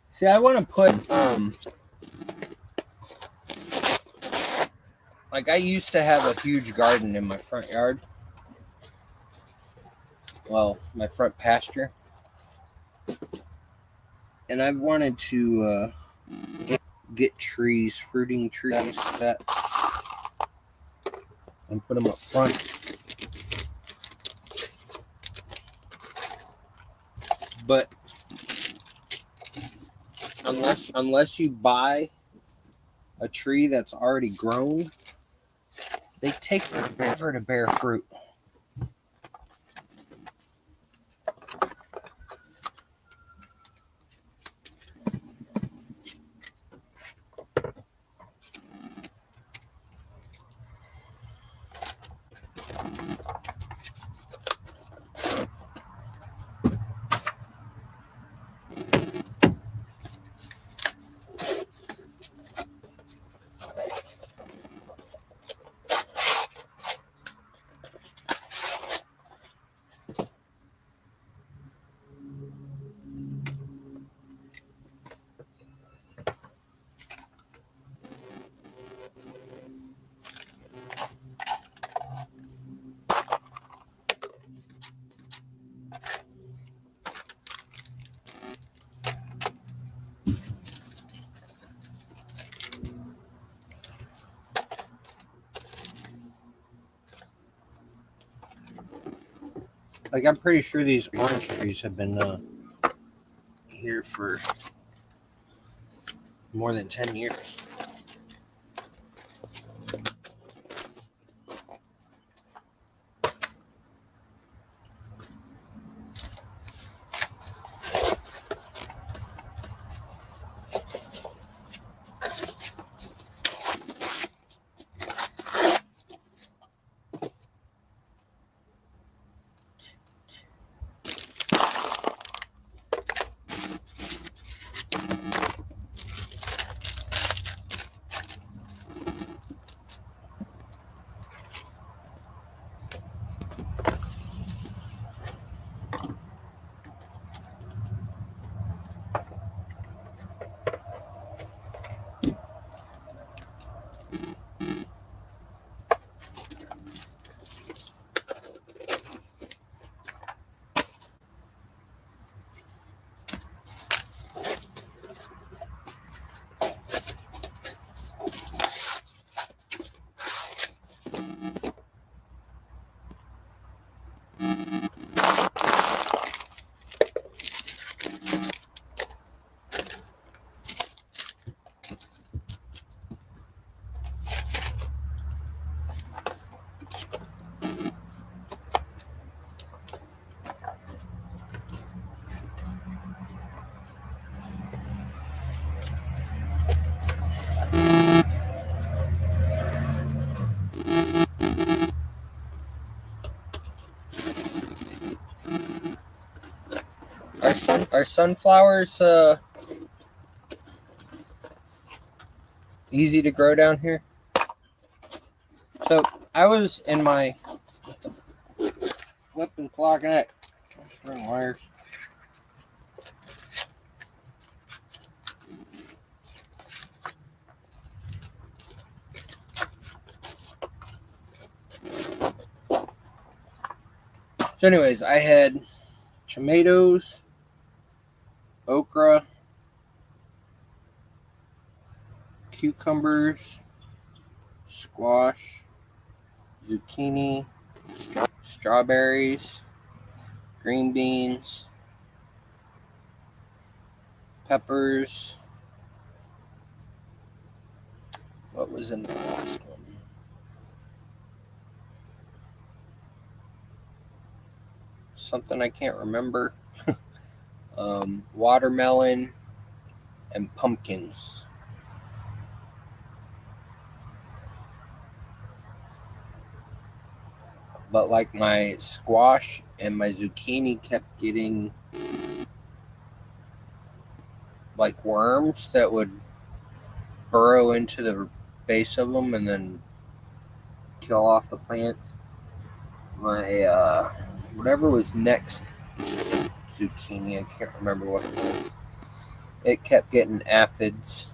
See, I want to put, like, I used to have a huge garden in my front yard. Well, my front pasture. And I've wanted to get trees, fruiting trees, that, and put them up front. But unless you buy a tree that's already grown, they take forever to bear fruit. Like, I'm pretty sure these orange trees have been here for more than 10 years. Are sunflowers easy to grow down here? So I was in my flipping clocking string wires. So anyways, I had tomatoes, okra, cucumbers, squash, zucchini, strawberries, green beans, peppers. What was in the last one? Something I can't remember. Watermelon and pumpkins. But like my squash and my zucchini kept getting like worms that would burrow into the base of them and then kill off the plants. My whatever was next to zucchini, I can't remember what it was. It kept getting aphids.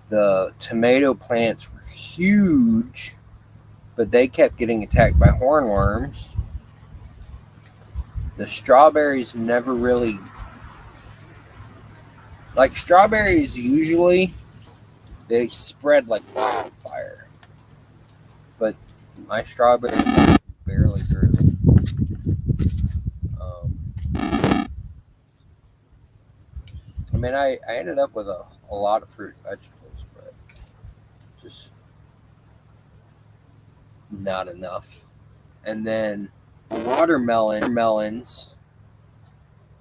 The tomato plants were huge, but they kept getting attacked by hornworms. The strawberries never really... Like, strawberries usually, they spread like wildfire. But my strawberries barely grew. I mean, I ended up with a lot of fruit and vegetables, but just not enough. And then watermelons,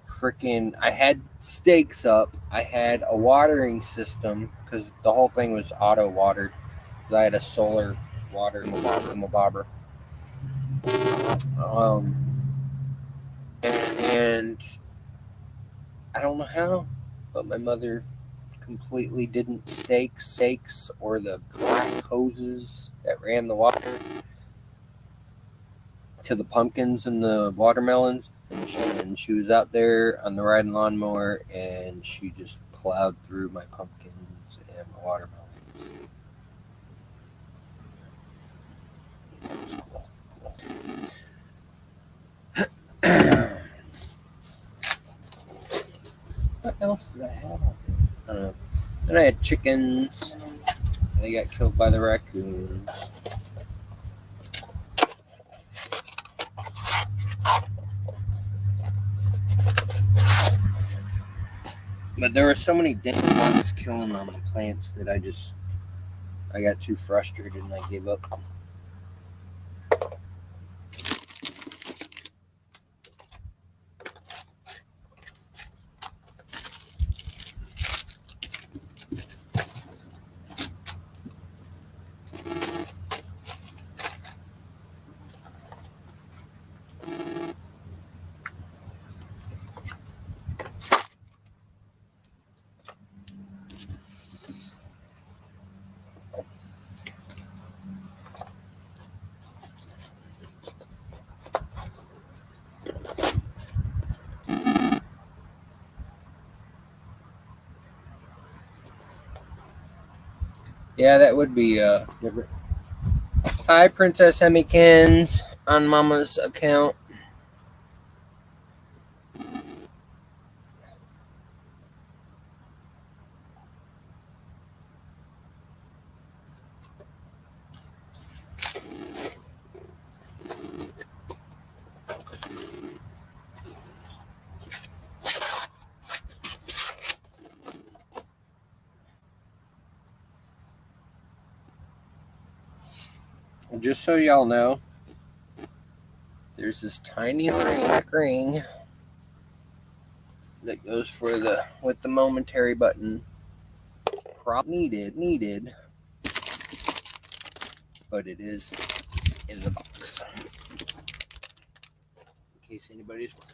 freaking, I had stakes up. I had a watering system because the whole thing was auto watered. I had a solar water bobber. And I don't know how, but my mother completely didn't stakes or the black hoses that ran the water to the pumpkins and the watermelons. And she was out there on the riding lawnmower and she just plowed through my pumpkins and my watermelons. That was cool. What else did I have out there? I don't know. Then I had chickens. They got killed by the raccoons. But there were so many dense bugs killing on my plants that I got too frustrated and I gave up. Yeah, that would be different. Hi, Princess Hemmykins on Mama's account. Just so y'all know, there's this tiny little ring that goes for with the momentary button. Probably needed, but it is in the box. In case anybody's wondering.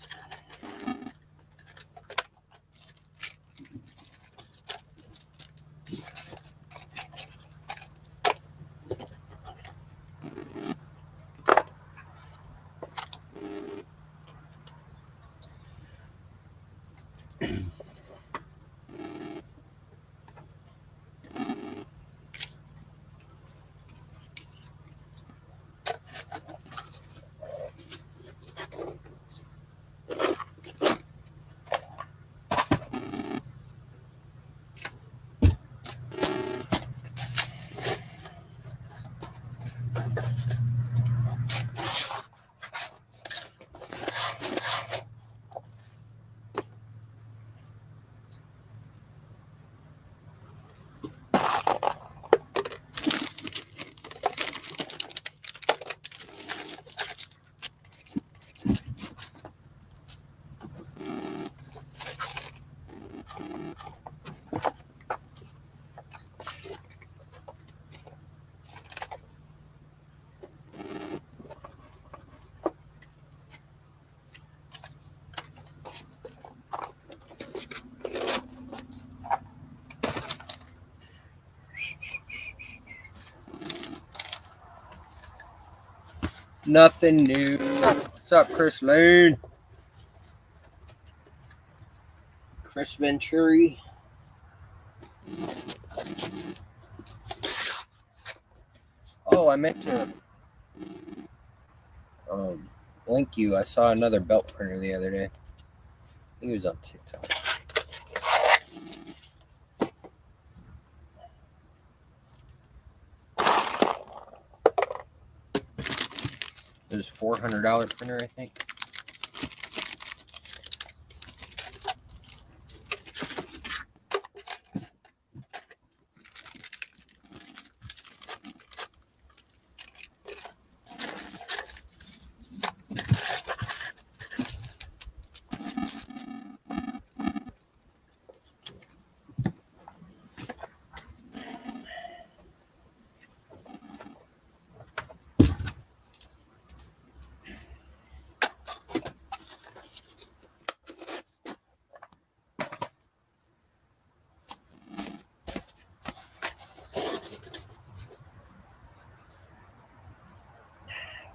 Nothing new. What's up, Chris Lane? Chris Venturi. Oh, I meant to link you. I saw another belt printer the other day. I think it was on TikTok. It was $400 printer, I think.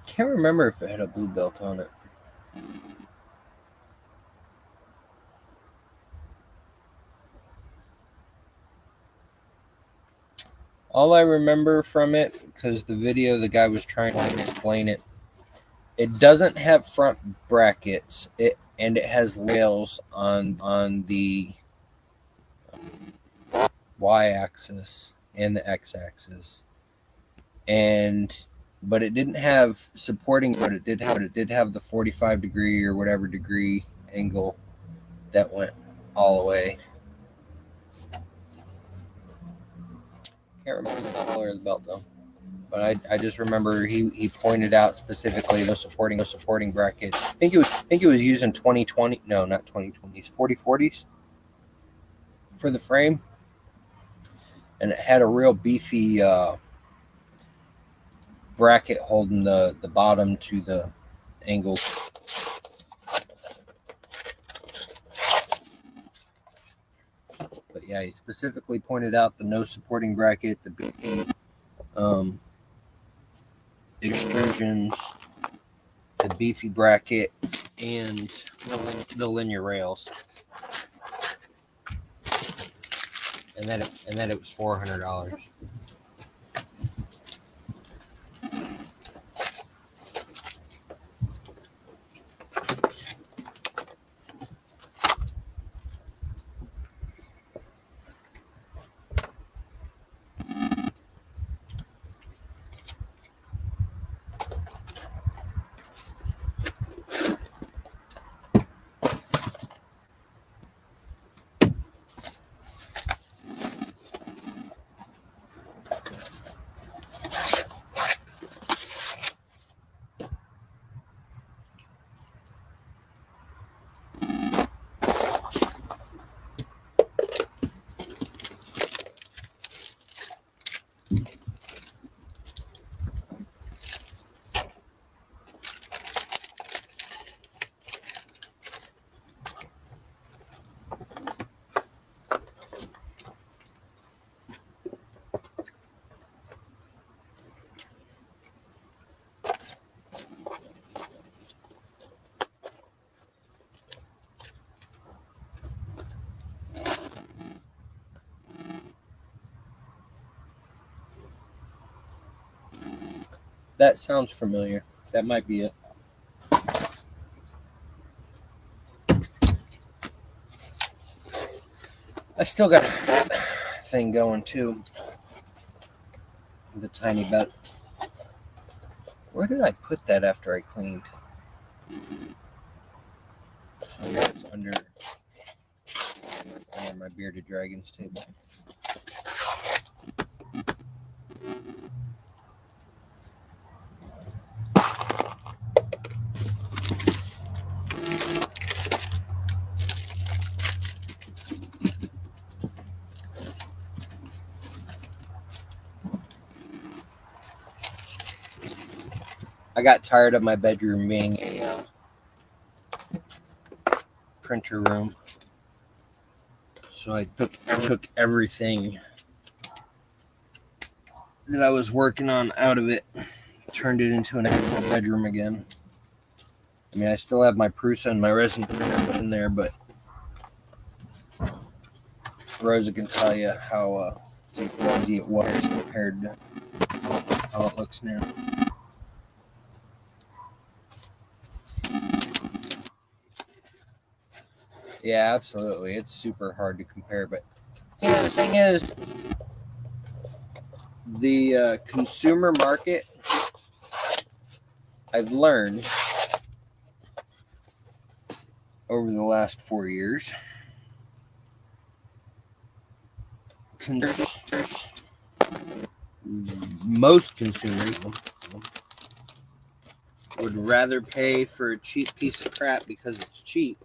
Can't remember if it had a blue belt on it. All I remember from it, because the video the guy was trying to explain it, it doesn't have front brackets. And it has rails on the y-axis and the x-axis, but it didn't have supporting. But it did have the 45 degree or whatever degree angle that went all the way. Can't remember the color of the belt though. But I just remember he pointed out specifically the supporting brackets. I think it was using 2020. No, not 2020s. 4040s for the frame, and it had a real beefy bracket holding the bottom to the angles. But yeah, he specifically pointed out the no supporting bracket, the beefy extrusions, the beefy bracket, and the linear rails, and that it was $400. That sounds familiar. That might be it. I still got a thing going too. The tiny belt. Where did I put that after I cleaned? Oh, yeah, it's under my bearded dragon's table. I got tired of my bedroom being a printer room, so I took everything that I was working on out of it, turned it into an actual bedroom again. I mean, I still have my Prusa and my resin printers in there, but Rosa can tell you how easy it was compared to how it looks now. Yeah, absolutely. It's super hard to compare, but yeah, the thing is, the consumer market, I've learned over the last 4 years, most consumers would rather pay for a cheap piece of crap because it's cheap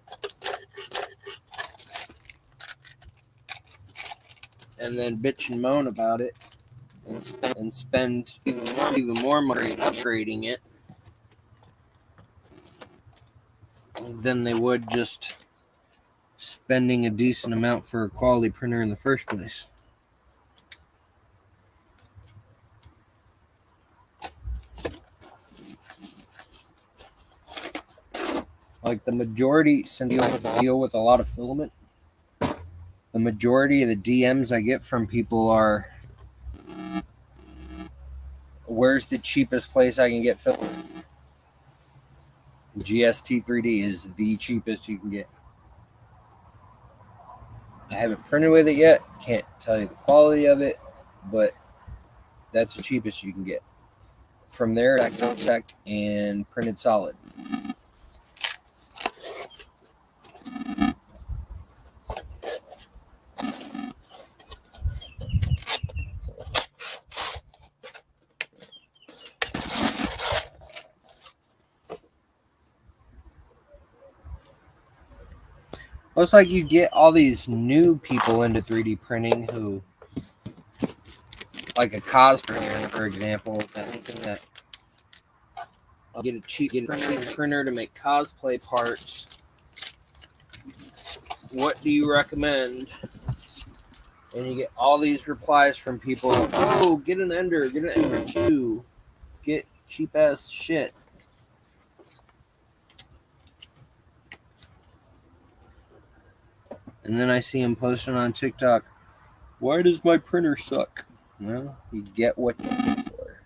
and then bitch and moan about it and spend even more money upgrading it than they would just spending a decent amount for a quality printer in the first place. Like the majority, since I deal with a lot of filament, the majority of the DMs I get from people are, where's the cheapest place I can get filament? GST 3D is the cheapest you can get. I haven't printed with it yet, can't tell you the quality of it, but that's the cheapest you can get. From there, Tech and printed solid. Well, it's like you get all these new people into 3D printing who, like a cosplayer, for example, that get a cheap printer to make cosplay parts. What do you recommend? And you get all these replies from people. Oh, get an Ender 2, get cheap ass shit. And then I see him posting on TikTok, why does my printer suck? Well, you get what you pay for.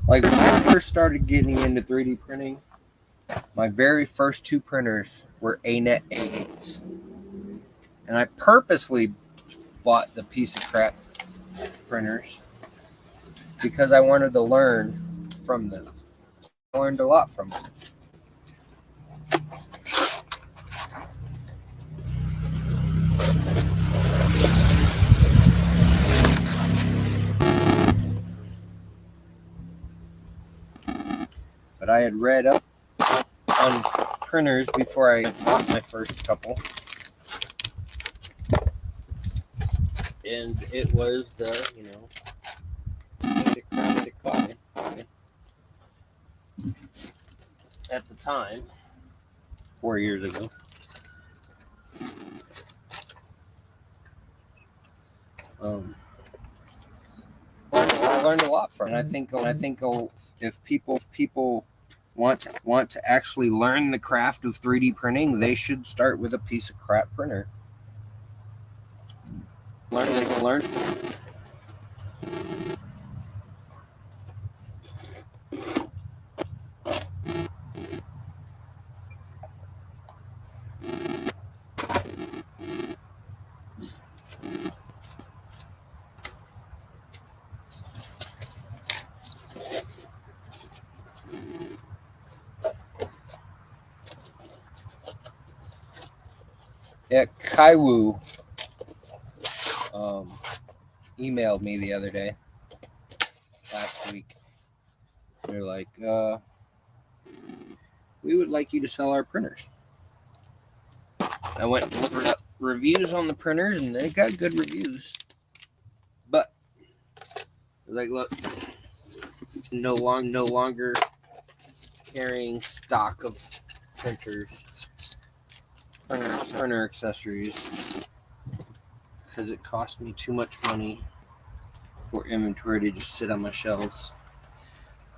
Like when I first started getting into 3D printing, my very first 2 printers were ANET A8s. And I purposely bought the piece of crap printers because I wanted to learn from them. I learned a lot from them. But I had read up on printers before I bought my first couple. And it was the, basic copy. At the time, 4 years ago. I learned a lot from it. And I think if people want to actually learn the craft of 3D printing, they should start with a piece of crap printer. Learn. Yeah, Kaiwu emailed me the other day, last week. They're like, we would like you to sell our printers. I went and looked up reviews on the printers, and they got good reviews. But, like, look, no longer carrying stock of printers, printer accessories, because it cost me too much money for inventory to just sit on my shelves.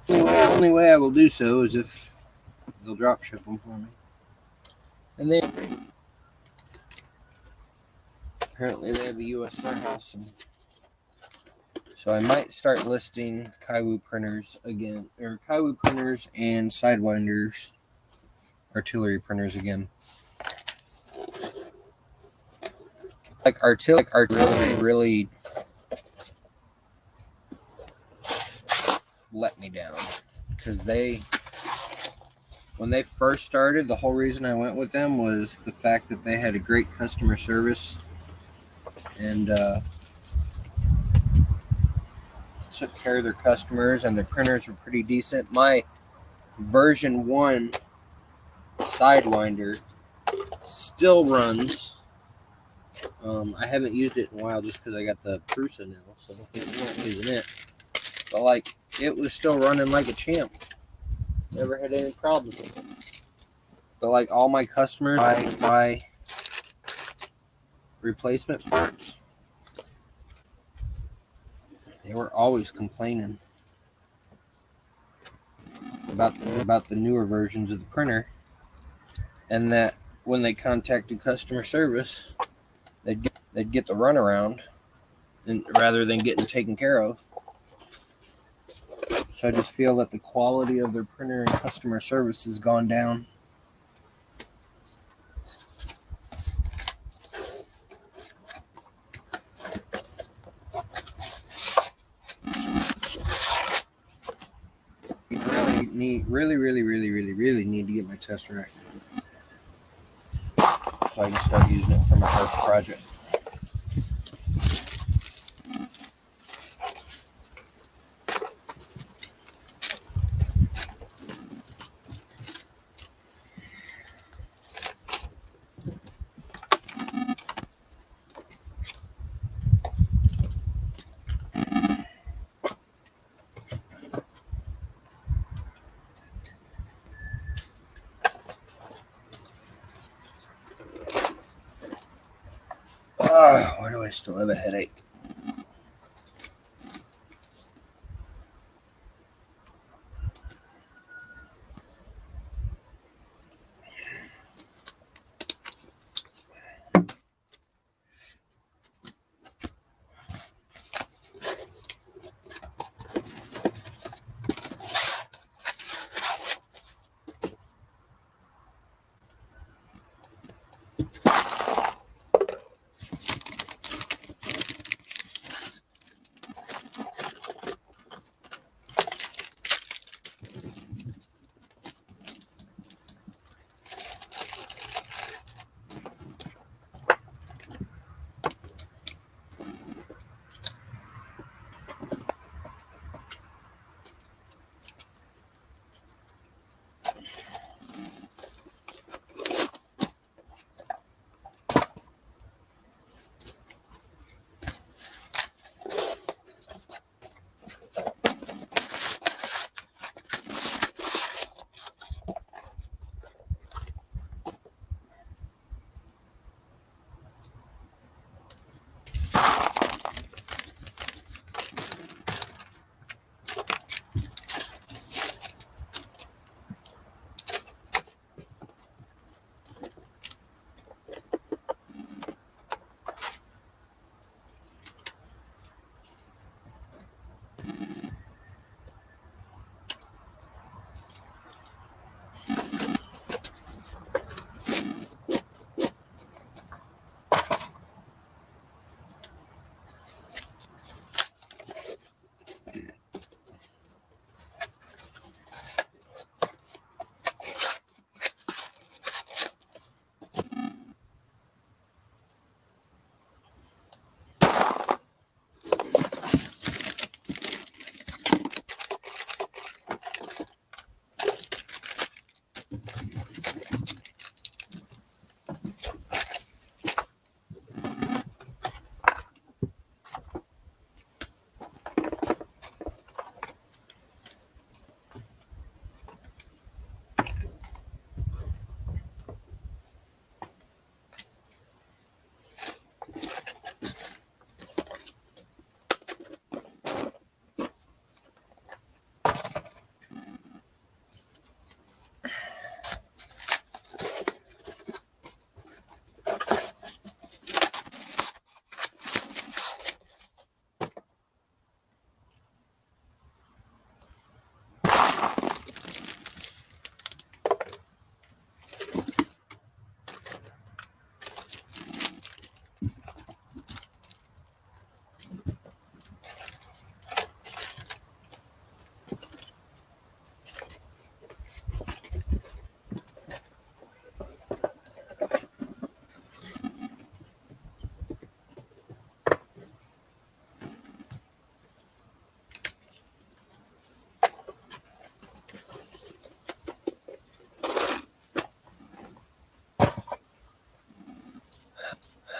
So the only way I will do so is if they'll drop ship them for me. And they apparently they have a U.S. warehouse, and so I might start listing Kaiwu printers again, or Kaiwu printers and Sidewinders artillery printers again. Like artillery really let me down, because when they first started, the whole reason I went with them was the fact that they had a great customer service and took care of their customers, and their printers were pretty decent. My version 1 Sidewinder still runs. I haven't used it in a while just because I got the Prusa now, so I'm not using it. But like, it was still running like a champ. Never had any problems with it. But like, all my customers buy replacement parts, they were always complaining about the newer versions of the printer, and that when they contacted customer service, they'd get the runaround, and rather than getting taken care of. So I just feel that the quality of their printer and customer service has gone down. Really need to get my Tesseract so I can start using it for my first project. Why do I still have a headache?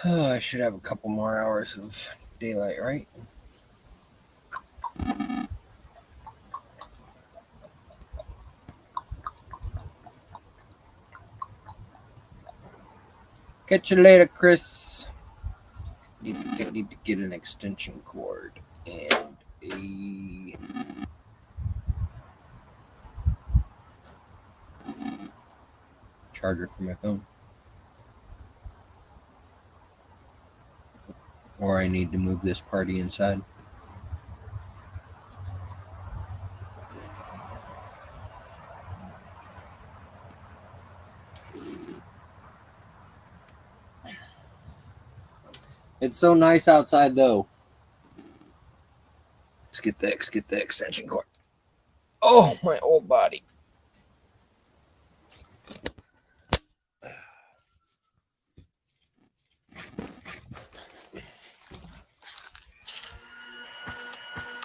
I should have a couple more hours of daylight, right? Catch you later, Chris. Need to get an extension cord and a charger for my phone. Or I need to move this party inside. It's so nice outside, though. Let's get the extension cord. Oh, my old body.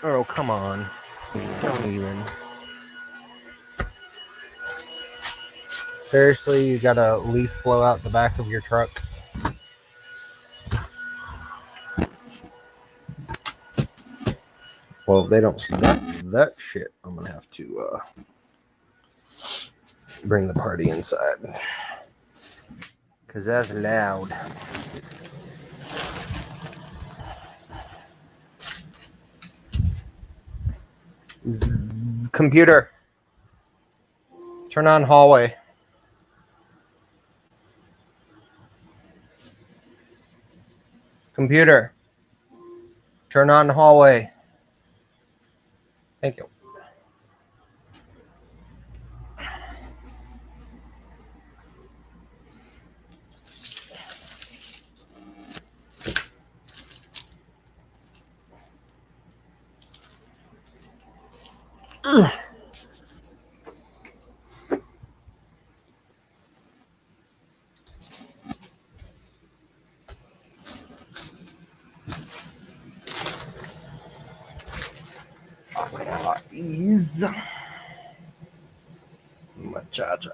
Oh, come on. Don't even. Seriously, you got a leaf blow out the back of your truck? Well, if they don't see that shit, I'm gonna have to bring the party inside. Because that's loud. Computer, turn on hallway. Computer, turn on hallway. Thank you. Ease. Muchacha.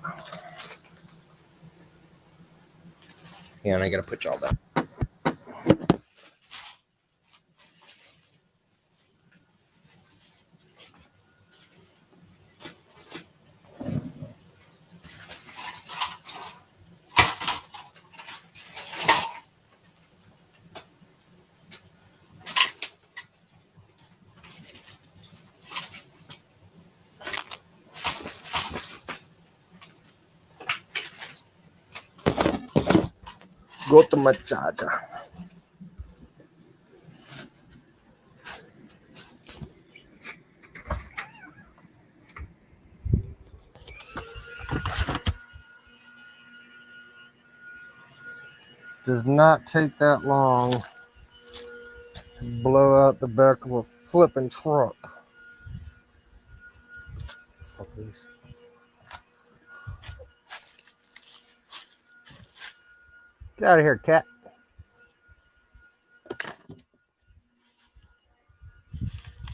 Yeah, and I gotta put y'all back. Go to muchacha. Does not take that long to blow out the back of a flipping truck. Fuckers. Get out of here, cat.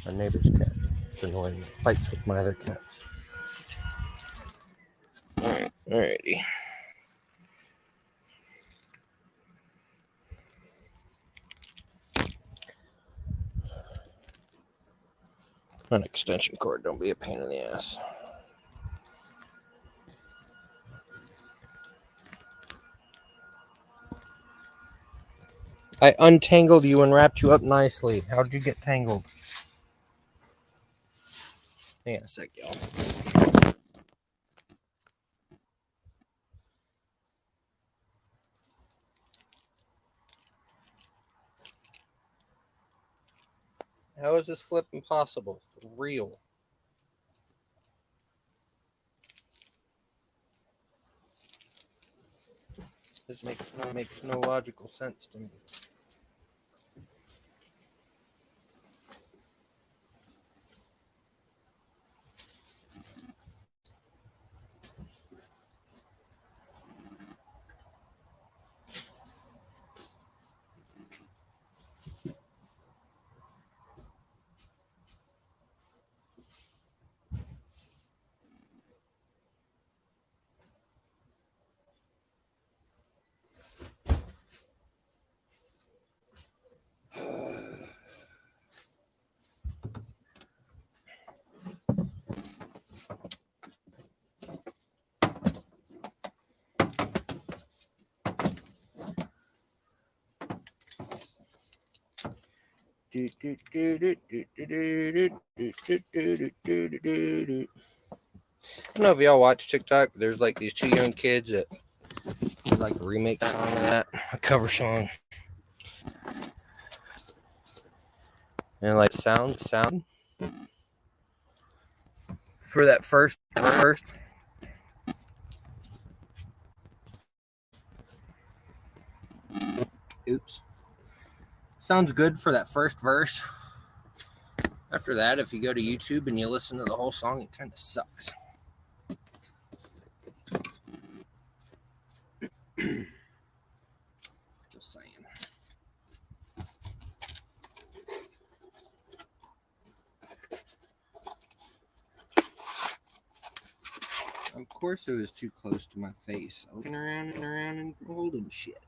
My neighbor's cat. It's annoying. It fights with my other cats. Alrighty. An extension cord, don't be a pain in the ass. I untangled you and wrapped you up nicely. How'd you get tangled? Hang on a sec, y'all. How is this flipping possible? For real. This makes no logical sense to me. I don't know if y'all watch TikTok. There's like these two young kids that like a remake song of that, a cover song, and like sound for that first. Oops. Sounds good for that first verse. After that, if you go to YouTube and you listen to the whole song, it kind of sucks. Just saying. Of course, it was too close to my face. Looking around and holding shit.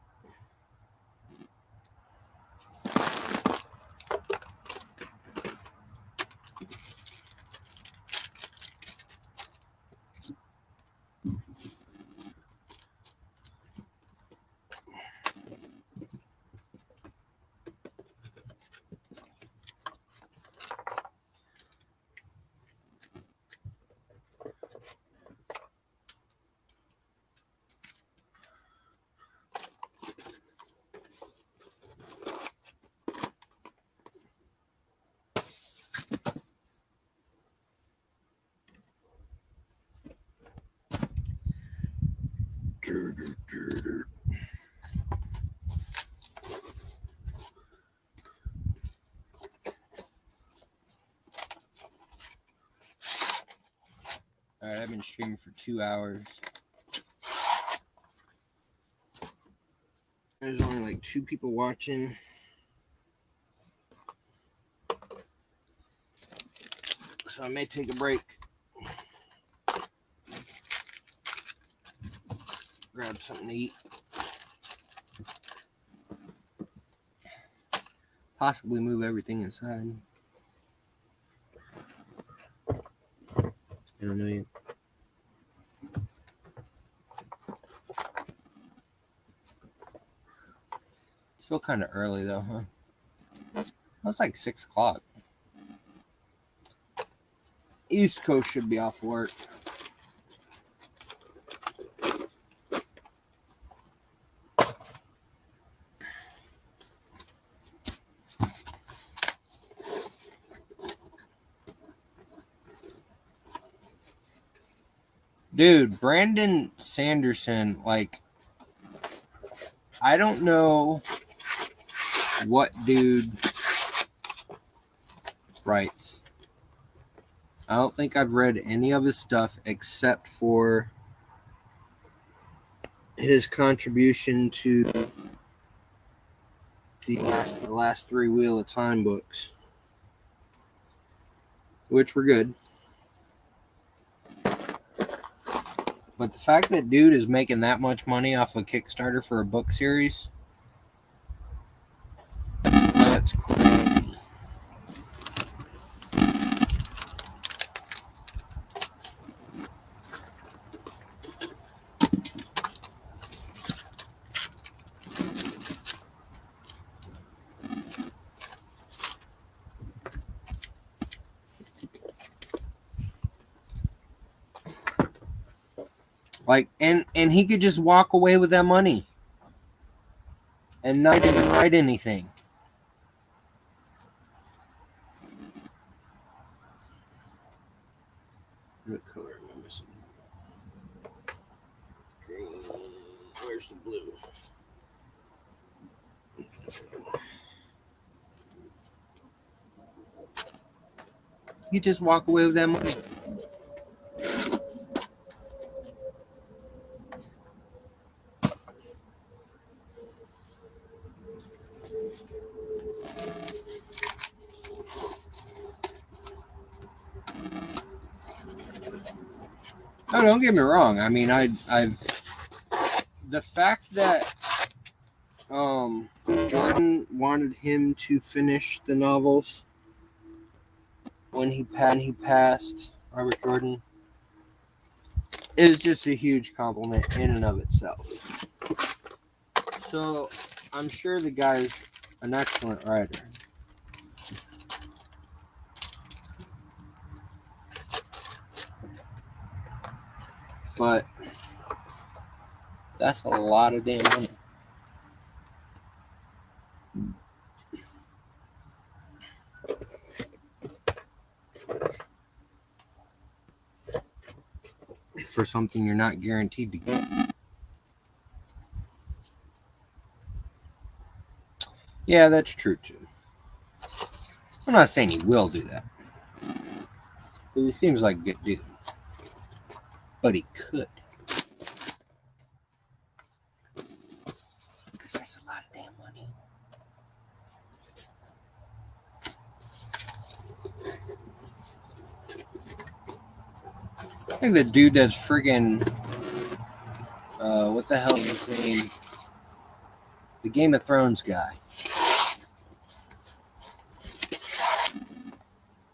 Alright, I've been streaming for 2 hours. There's only like 2 people watching. So I may take a break. Grab something to eat. Possibly move everything inside. I don't know yet. Still kind of early though, huh? It's like 6 o'clock. East Coast should be off work. Dude, Brandon Sanderson, like, I don't know what dude writes. I don't think I've read any of his stuff except for his contribution to the last 3 Wheel of Time books, which were good. But the fact that dude is making that much money off a Kickstarter for a book series, that's crazy. Like, and he could just walk away with that money and not even write anything. What color am I missing? Green. Where's the blue? You just walk away with that money. No, don't get me wrong. I mean, I've the fact that Jordan wanted him to finish the novels when he passed, Robert Jordan, is just a huge compliment in and of itself. So I'm sure the guy's an excellent writer. But that's a lot of damn money. For something you're not guaranteed to get. Yeah, that's true too. I'm not saying he will do that. Because he seems like a good dude. But he could. Because that's a lot of damn money. I think the dude that's friggin' what the hell is his name? The Game of Thrones guy.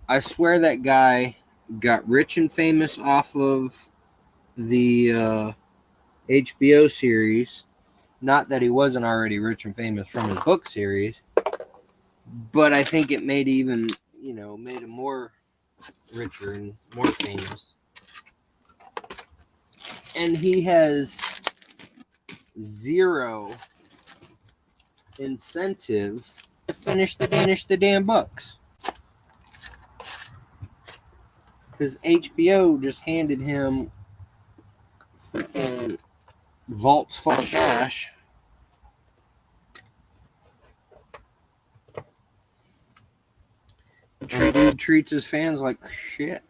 I swear that guy got rich and famous off of the HBO series. Not that he wasn't already rich and famous from his book series, but I think it made even, made him more richer and more famous. And he has zero incentive to finish the damn books. Because HBO just handed him freaking vaults full of cash. Treats his fans like shit.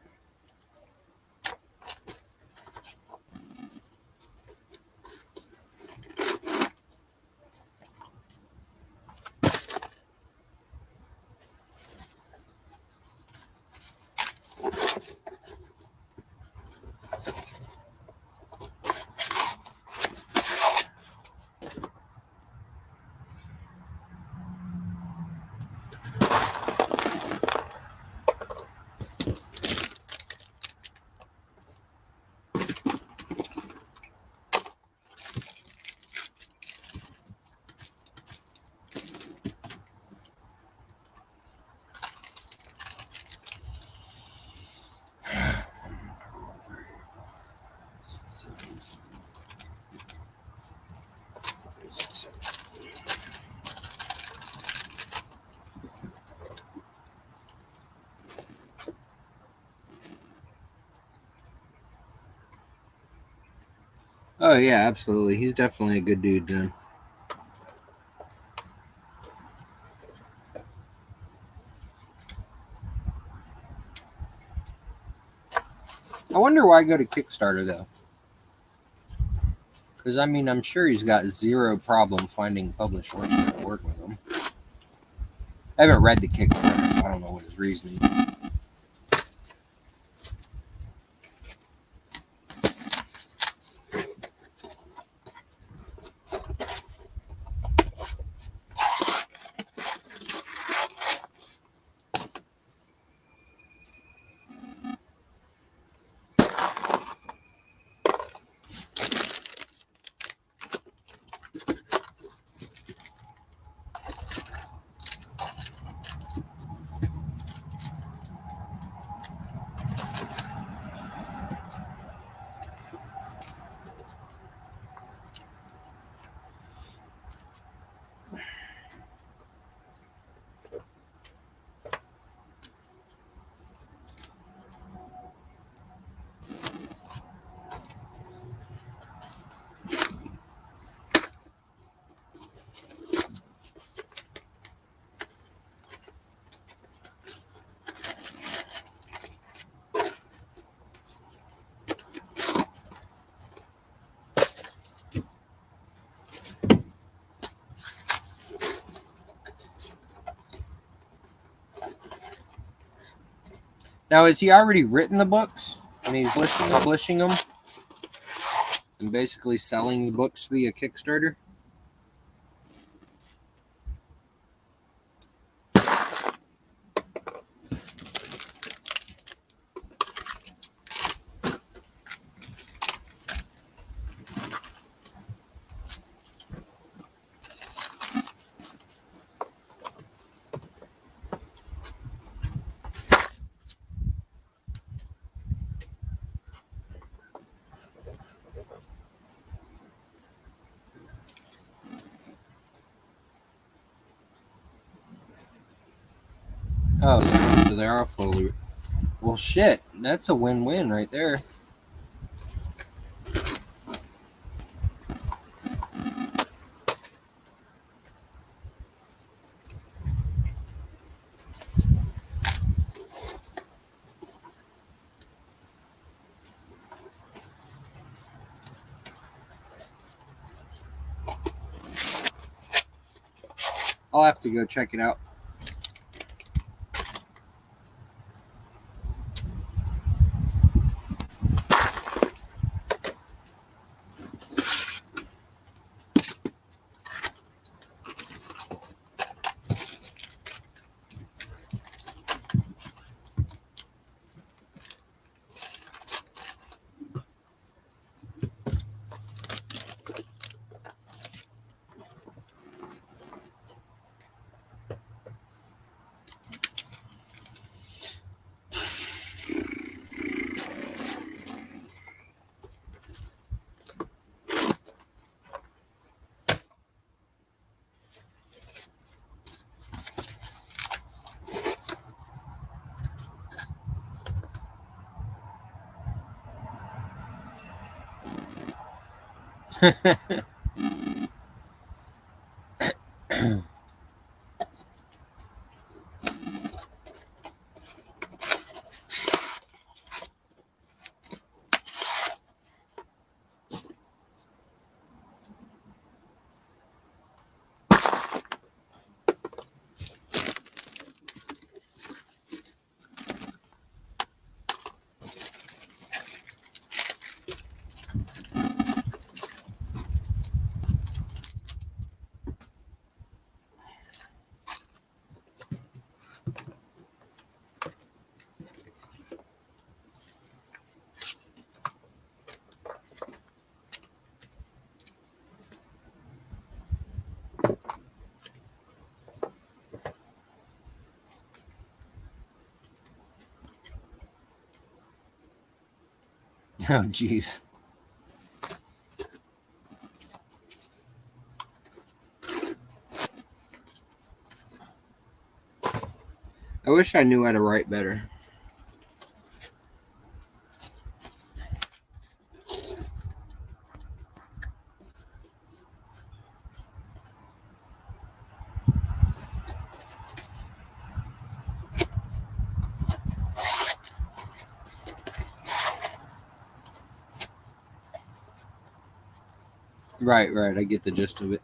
Oh yeah, absolutely. He's definitely a good dude, then. I wonder why go to Kickstarter though. Because I mean, I'm sure he's got zero problem finding publishers that work with him. I haven't read the Kickstarter, so I don't know what his reasoning. Now, has he already written the books? And he's publishing them? And basically selling the books via Kickstarter? Oh, so they are fully. Well, shit. That's a win-win right there. I'll have to go check it out. Oh, jeez. I wish I knew how to write better. Right, right. I get the gist of it.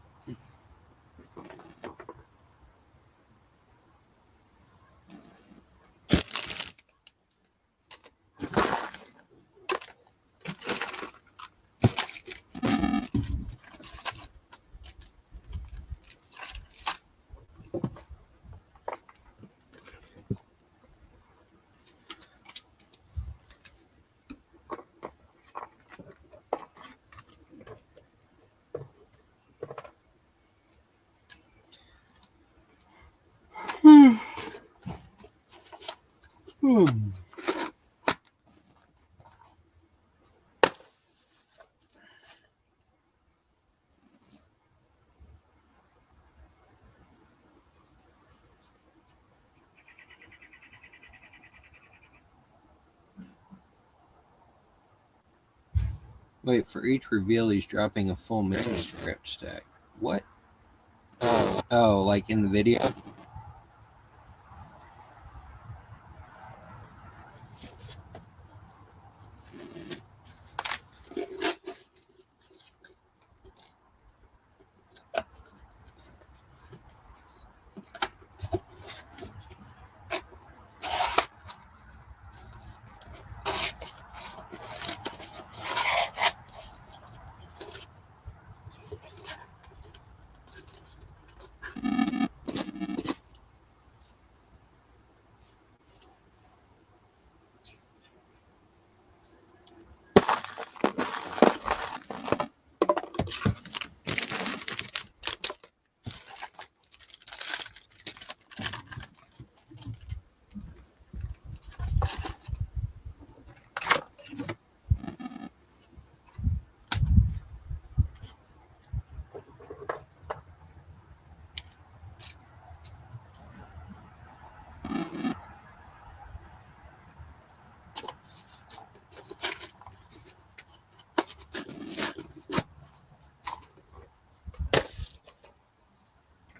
Wait, for each reveal, he's dropping a full manuscript stack. What? Oh, like in the video?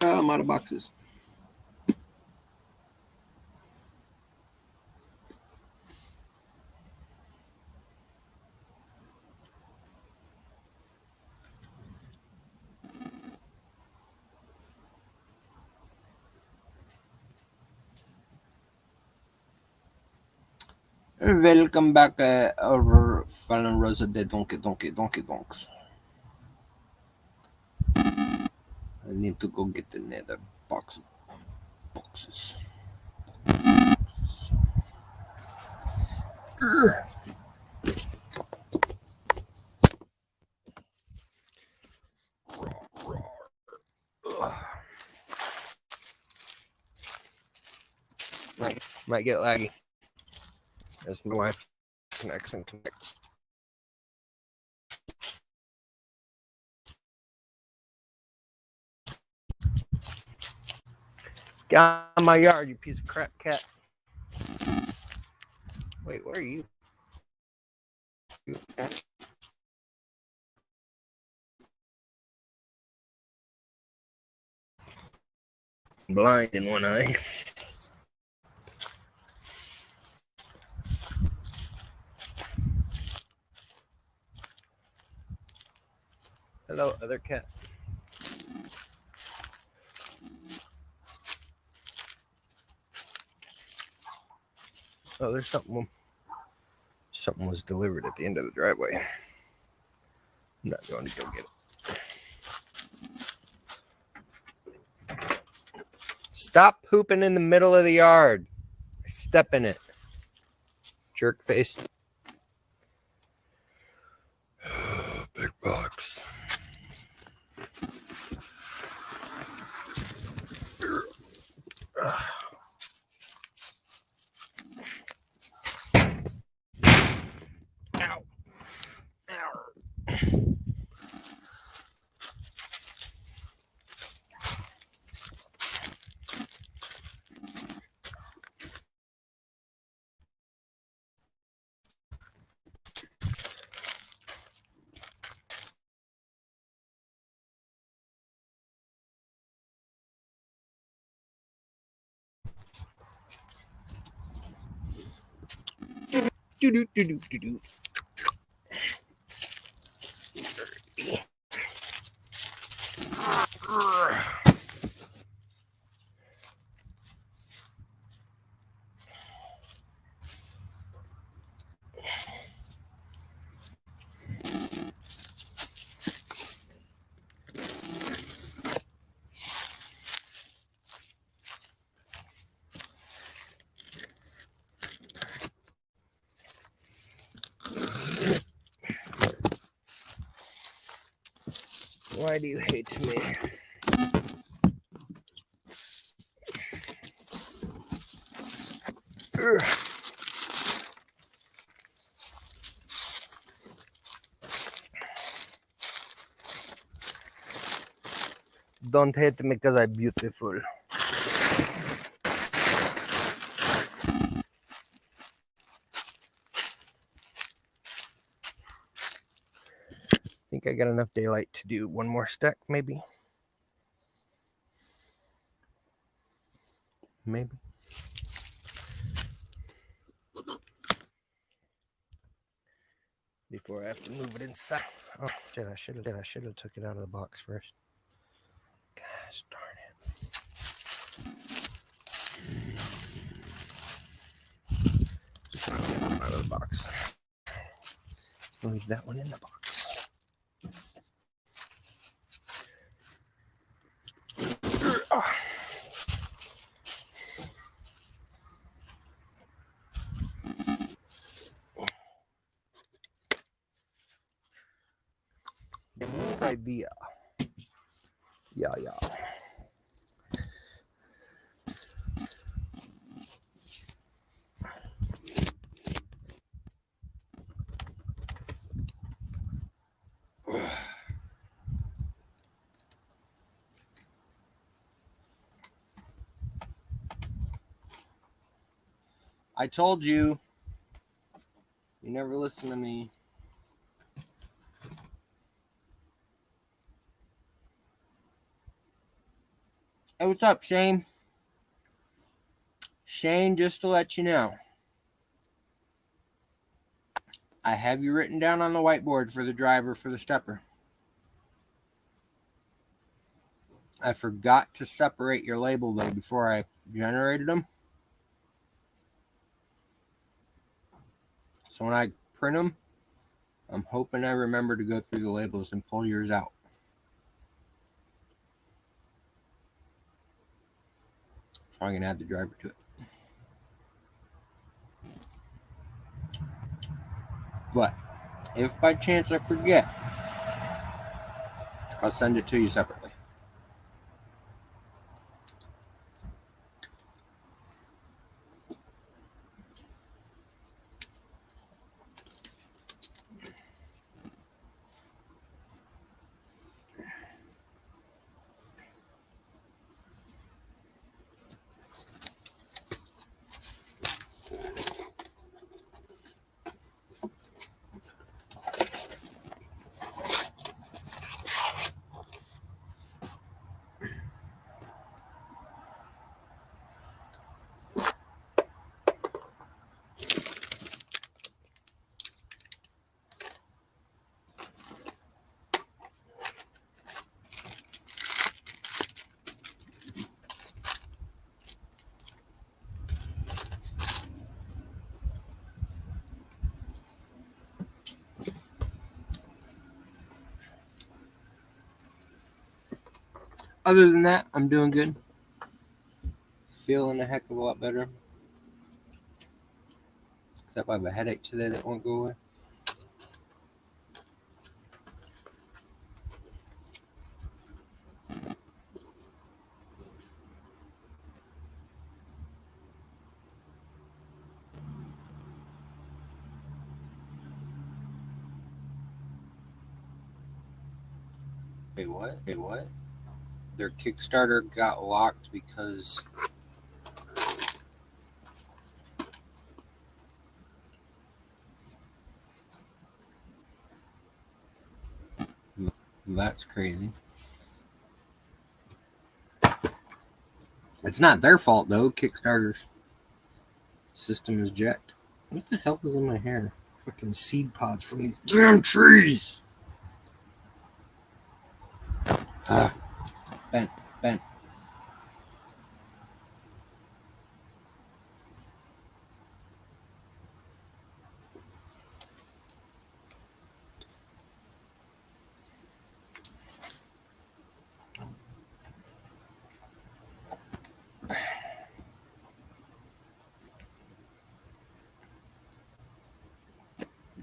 Oh, I'm out of boxes. Welcome back, our Fallon Rosa de Donkey Donks. I need to go get another boxes. Might get laggy as my wife connects and connects. Get out of my yard, you piece of crap cat. Wait, where are you? blind in one eye. Hello, other cat. Oh, there's something. Something was delivered at the end of the driveway. I'm not going to go get it. Stop pooping in the middle of the yard. Step in it. Jerk face. Big box. Ow. Ow. Do. Why do you hate me? Don't hate me because I'm beautiful. I think I got enough daylight to do one more stack, maybe. Maybe. Before I have to move it inside. Oh shit, I should have took it out of the box first. Gosh darn it. Out of the box. Leave that one in the box. Good idea. Yeah. I told you. You never listen to me. Hey, what's up, Shane? Shane, just to let you know, I have you written down on the whiteboard for the driver for the stepper. I forgot to separate your label though before I generated them. So when I print them, I'm hoping I remember to go through the labels and pull yours out. So I'm going to add the driver to it. But if by chance I forget, I'll send it to you separately. other than that, I'm doing good. Feeling a heck of a lot better. Except I have a headache today that won't go away. Wait, what? Wait, what? Their Kickstarter got locked because that's crazy. It's not their fault though. Kickstarter's system is jacked. What the hell is in my hair? Fucking seed pods from these damn trees. Bent.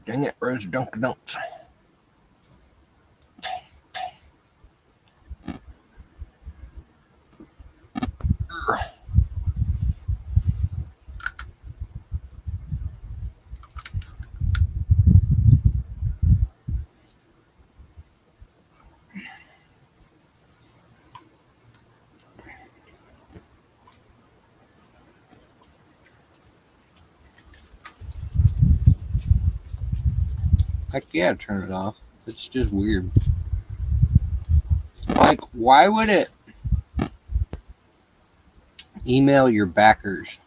Dang it, Rose Dunkin' Donuts. Heck yeah, turn it off. It's just weird. Like, why would it email your backers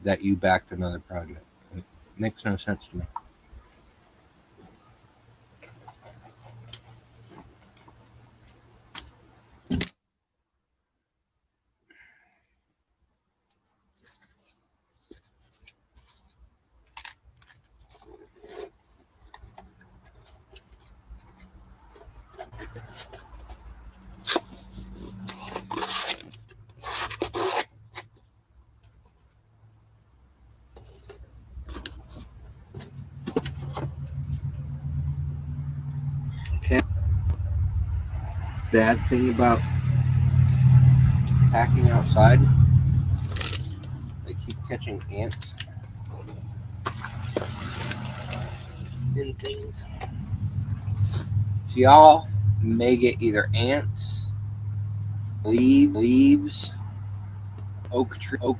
that you backed another project? It makes no sense to me. Okay. Bad thing about packing outside, they keep catching ants and things. So y'all may get either ants, leaves, oak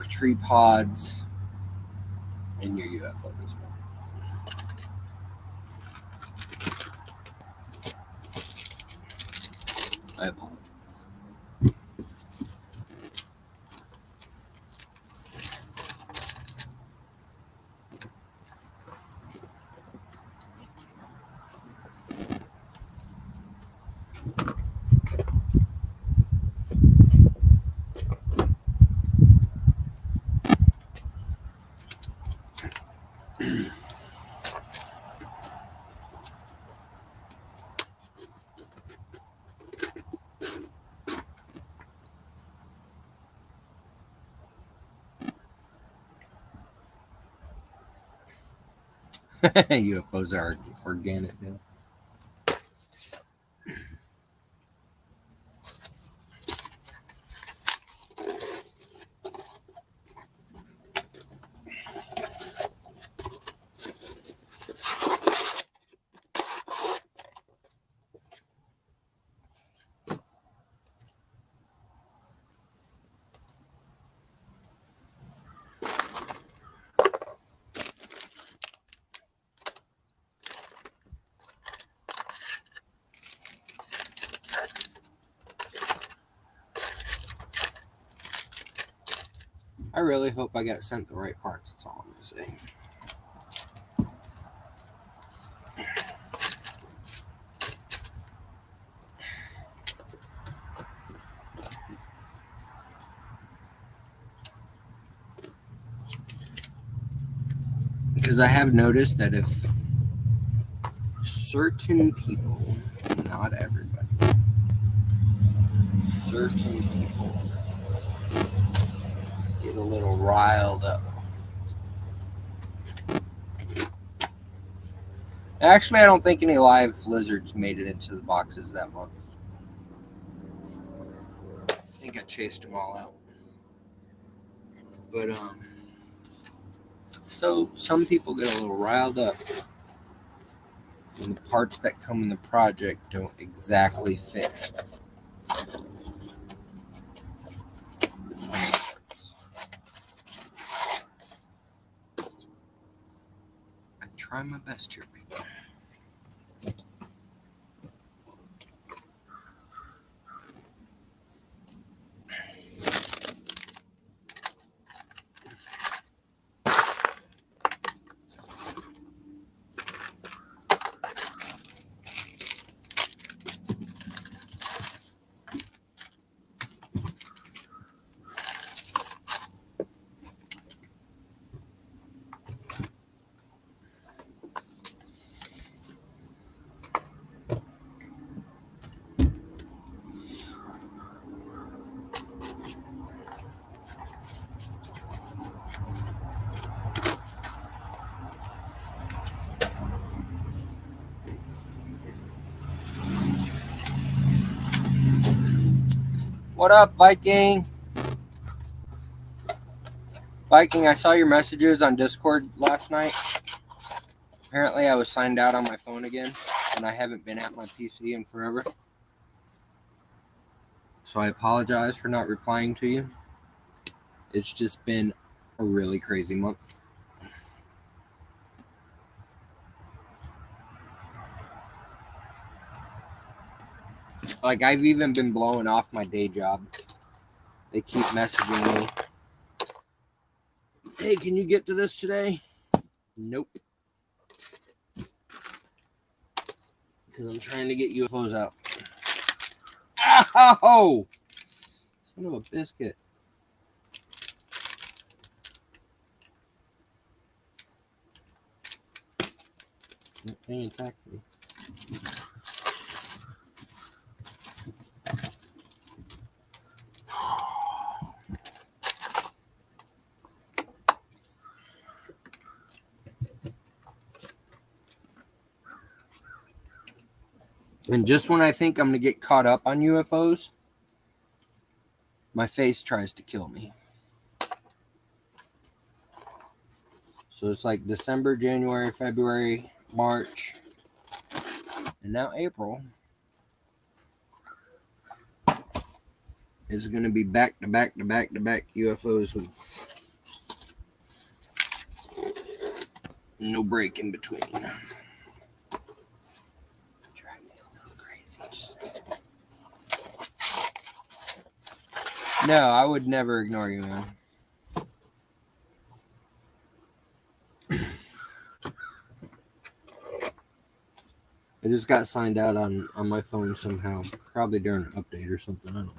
tree pods in your UFO as well. I apologize. UFOs are organic now. I really hope I got sent the right parts. That's all I'm gonna say. Because I have noticed that if certain people, not everybody, certain people get a little riled up. Actually, I don't think any live lizards made it into the boxes that month. I think I chased them all out. But so some people get a little riled up when the parts that come in the project don't exactly fit. I try my best here, people. What up, Viking? Viking, I saw your messages on Discord last night. Apparently, I was signed out on my phone again, and I haven't been at my PC in forever. So I apologize for not replying to you. It's just been a really crazy month. Like, I've even been blowing off my day job. They keep messaging me. Hey, can you get to this today? Nope. Because I'm trying to get UFOs out. Ow! Son of a biscuit. That thing attacked me. And just when I think I'm going to get caught up on UFOs, my face tries to kill me. So it's like December, January, February, March, and now April is going to be back to back to back to back UFOs with no break in between. Drive me a little crazy, just saying. No, I would never ignore you, man. I just got signed out on my phone somehow. Probably during an update or something. I don't know.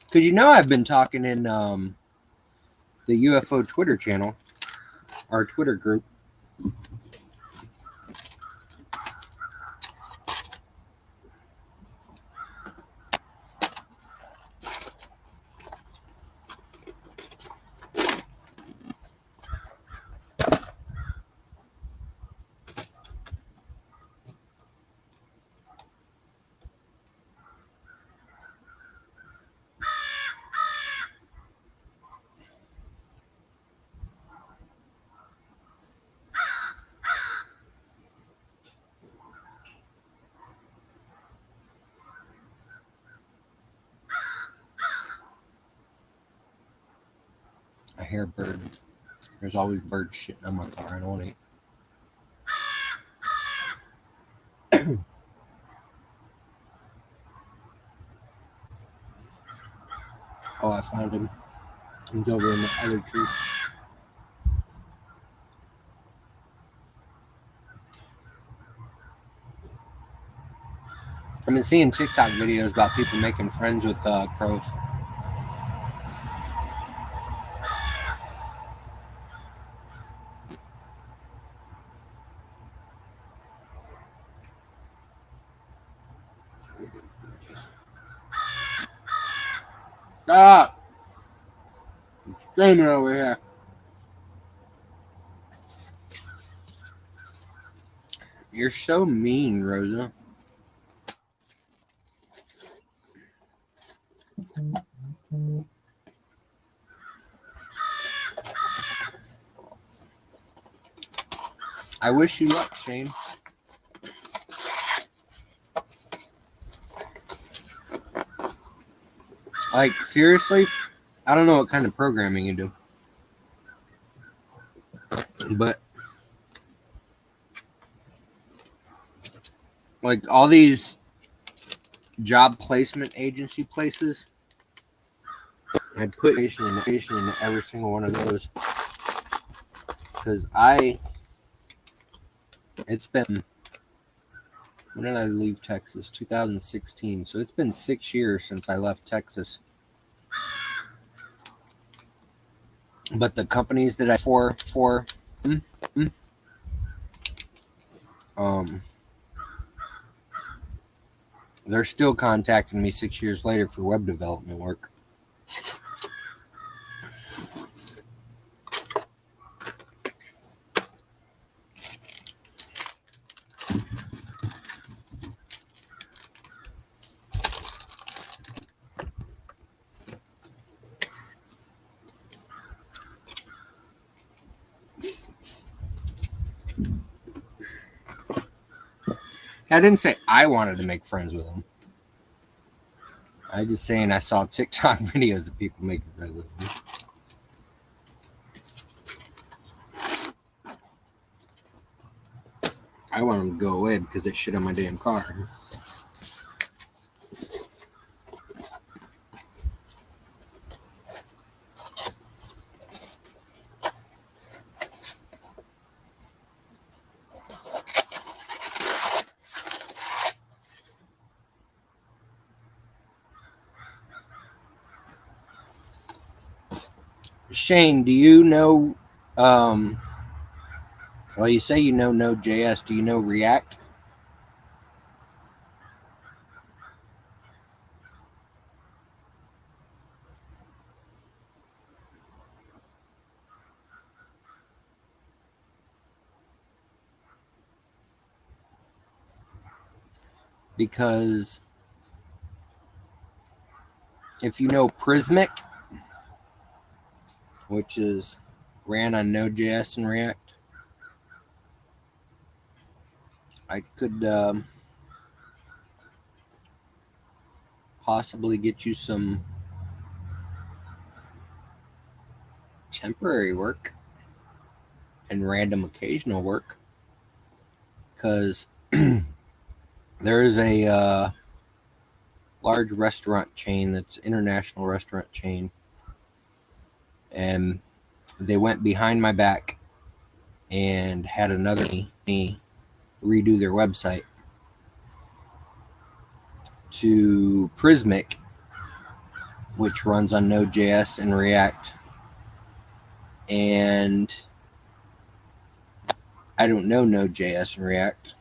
Because you know I've been talking in the UFO Twitter channel, our Twitter group. I hear a bird. There's always birds shitting on my car. I don't want to. Oh, I found him. He's over in the other tree. I've been seeing TikTok videos about people making friends with crows. Stop! I'm screaming over here. You're so mean, Rosa. I wish you luck, Shane. Like, seriously, I don't know what kind of programming you do. But, like, all these job placement agency places, I'd put in every single one of those. Because it's been, when did I leave Texas? 2016. So it's been 6 years since I left Texas. But the companies that I for they're still contacting me 6 years later for web development work. I didn't say I wanted to make friends with them. I just saying I saw TikTok videos of people making friends with them. I want them to go away because they shit on my damn car. Shane, do you know, well, you say you know Node.js. Do you know React? Because if you know Prismic, which is ran on Node.js and React, I could possibly get you some temporary work and random occasional work, because there is a large restaurant chain that's international restaurant chain, and they went behind my back and had another me redo their website to Prismic, which runs on Node.js and React. And I don't know Node.js and React.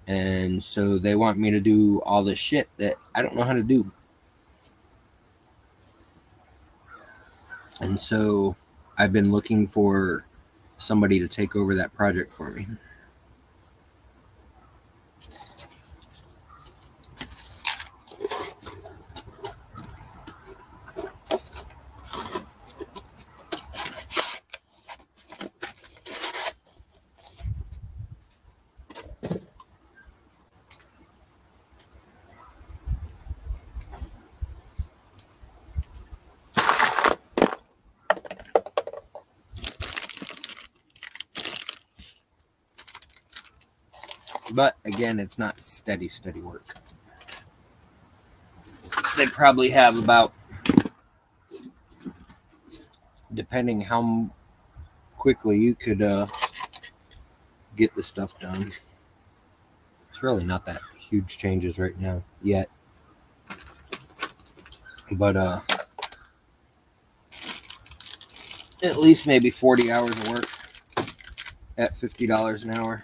And so they want me to do all this shit that I don't know how to do. And so I've been looking for somebody to take over that project for me. But again, it's not steady work. They probably have about, depending how quickly you could get the stuff done. It's really not that huge changes right now yet. But at least maybe 40 hours of work at $50 an hour.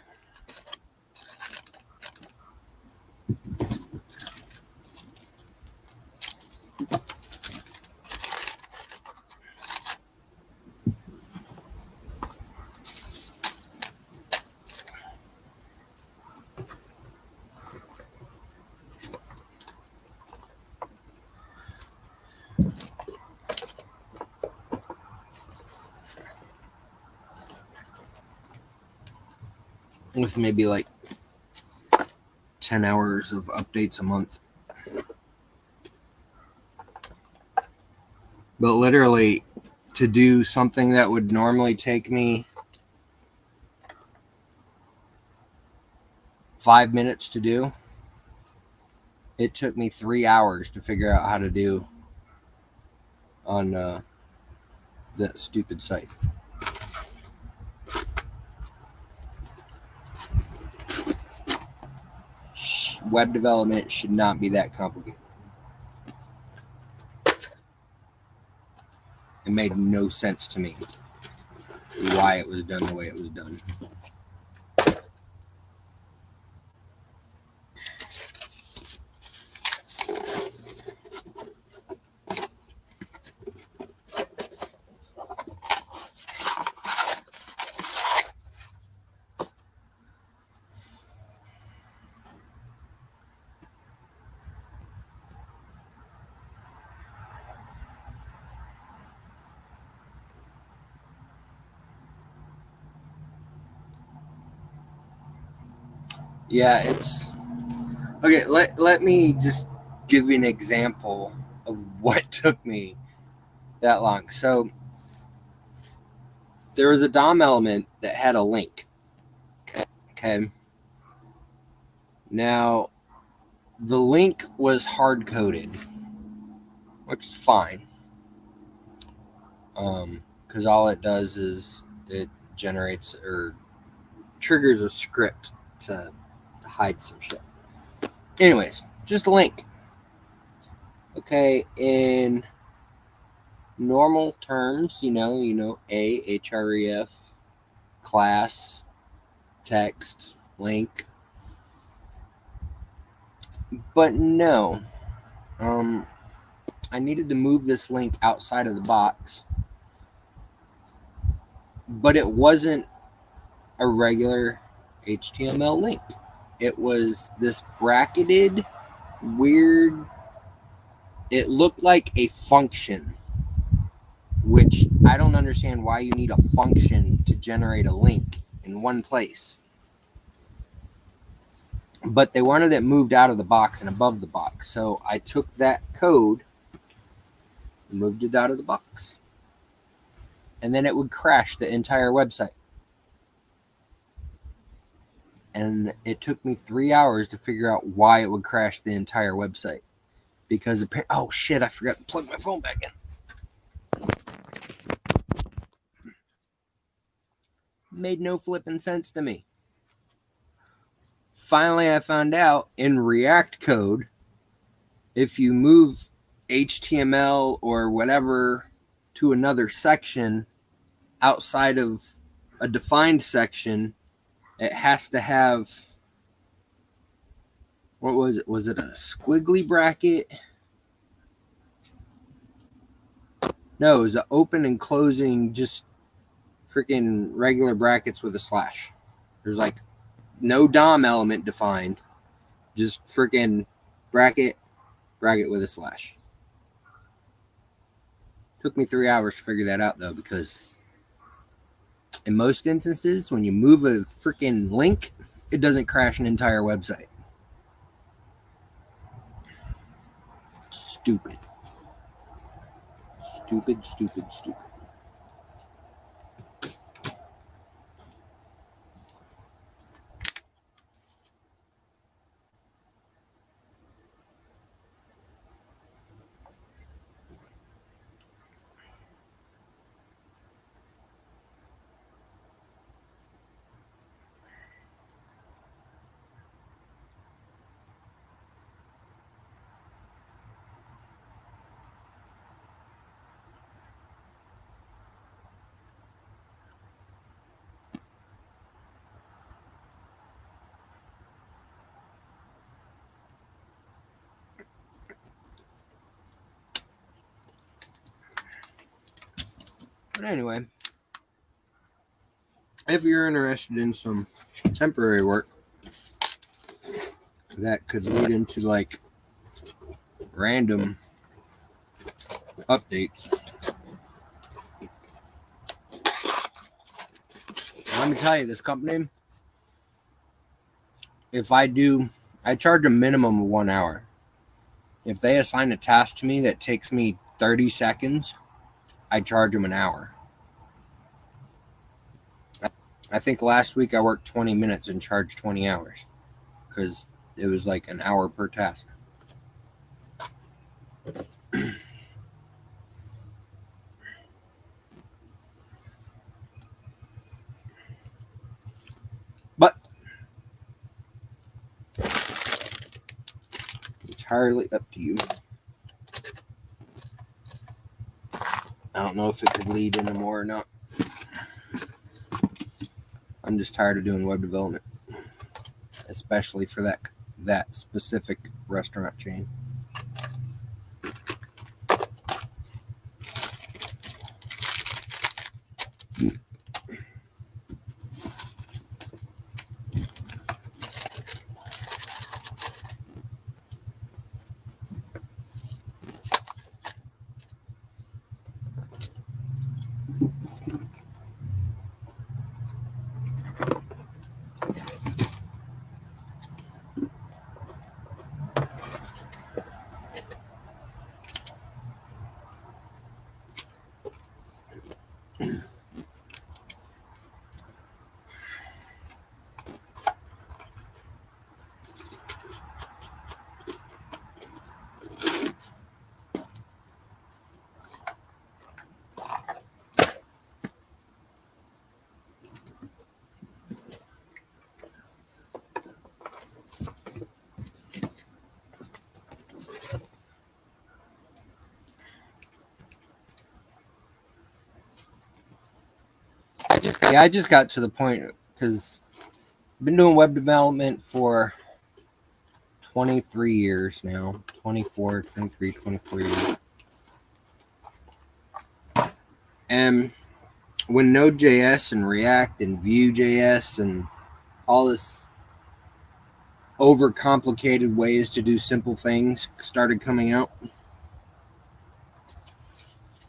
With maybe like 10 hours of updates a month. But literally, to do something that would normally take me 5 minutes to do, it took me 3 hours to figure out how to do on that stupid site. Web development should not be that complicated. It made no sense to me why it was done the way it was done. Yeah, it's okay. Let me just give you an example of what took me that long. So there was a DOM element that had a link. Okay. Now the link was hard coded, which is fine. Because all it does is it generates or triggers a script to hide some shit. Anyways, just a link. Okay, in normal terms, you know, href, class, text, link. But no, I needed to move this link outside of the box, but it wasn't a regular HTML link. It was this bracketed, weird, it looked like a function, which I don't understand why you need a function to generate a link in one place. But they wanted it moved out of the box and above the box. So I took that code and moved it out of the box. And then it would crash the entire website. And it took me 3 hours to figure out why it would crash the entire website. Because, oh shit, I forgot to plug my phone back in. Made no flipping sense to me. Finally, I found out in React code, if you move HTML or whatever to another section outside of a defined section, it has to have, what was it? Was it a squiggly bracket? No, it was an open and closing, just freaking regular brackets with a slash. There's like no DOM element defined, just freaking bracket with a slash. Took me 3 hours to figure that out though, because in most instances, when you move a freaking link, it doesn't crash an entire website. Stupid. Stupid, stupid, stupid. But anyway, if you're interested in some temporary work that could lead into like random updates, let me tell you, this company, if I charge a minimum of 1 hour. If they assign a task to me that takes me 30 seconds, I charge them an hour. I think last week I worked 20 minutes and charged 20 hours because it was like an hour per task. But entirely up to you. I don't know if it could lead into more or not. I'm just tired of doing web development, especially for that specific restaurant chain. I just got to the point because I've been doing web development for 23 years now. 24 years. And when Node.js and React and Vue.js and all this overcomplicated ways to do simple things started coming out,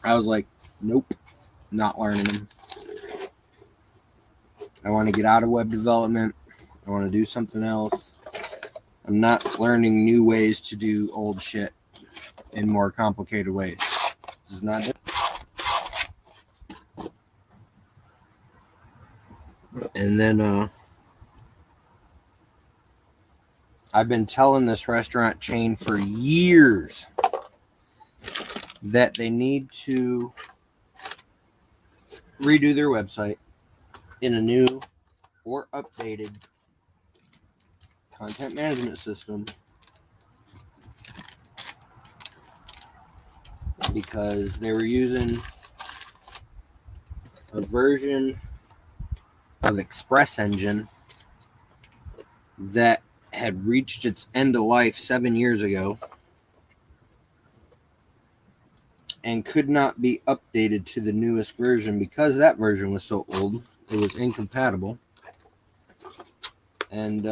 I was like, nope, not learning them. I want to get out of web development. I want to do something else. I'm not learning new ways to do old shit in more complicated ways. This is not it. And then I've been telling this restaurant chain for years that they need to redo their website in a new or updated content management system, because they were using a version of Express Engine that had reached its end of life 7 years ago and could not be updated to the newest version because that version was so old. It was incompatible. And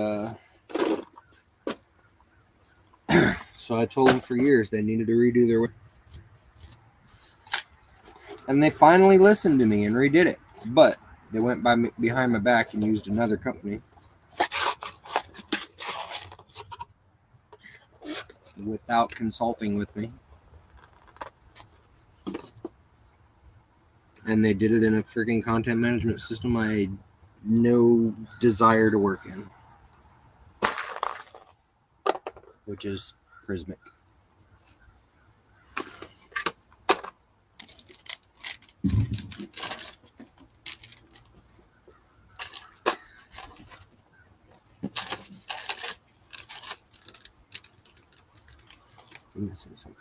so I told them for years they needed to redo their website. And they finally listened to me and redid it. But they went behind my back and used another company without consulting with me. And they did it in a freaking content management system I had no desire to work in, which is Prismic. I'm missing something.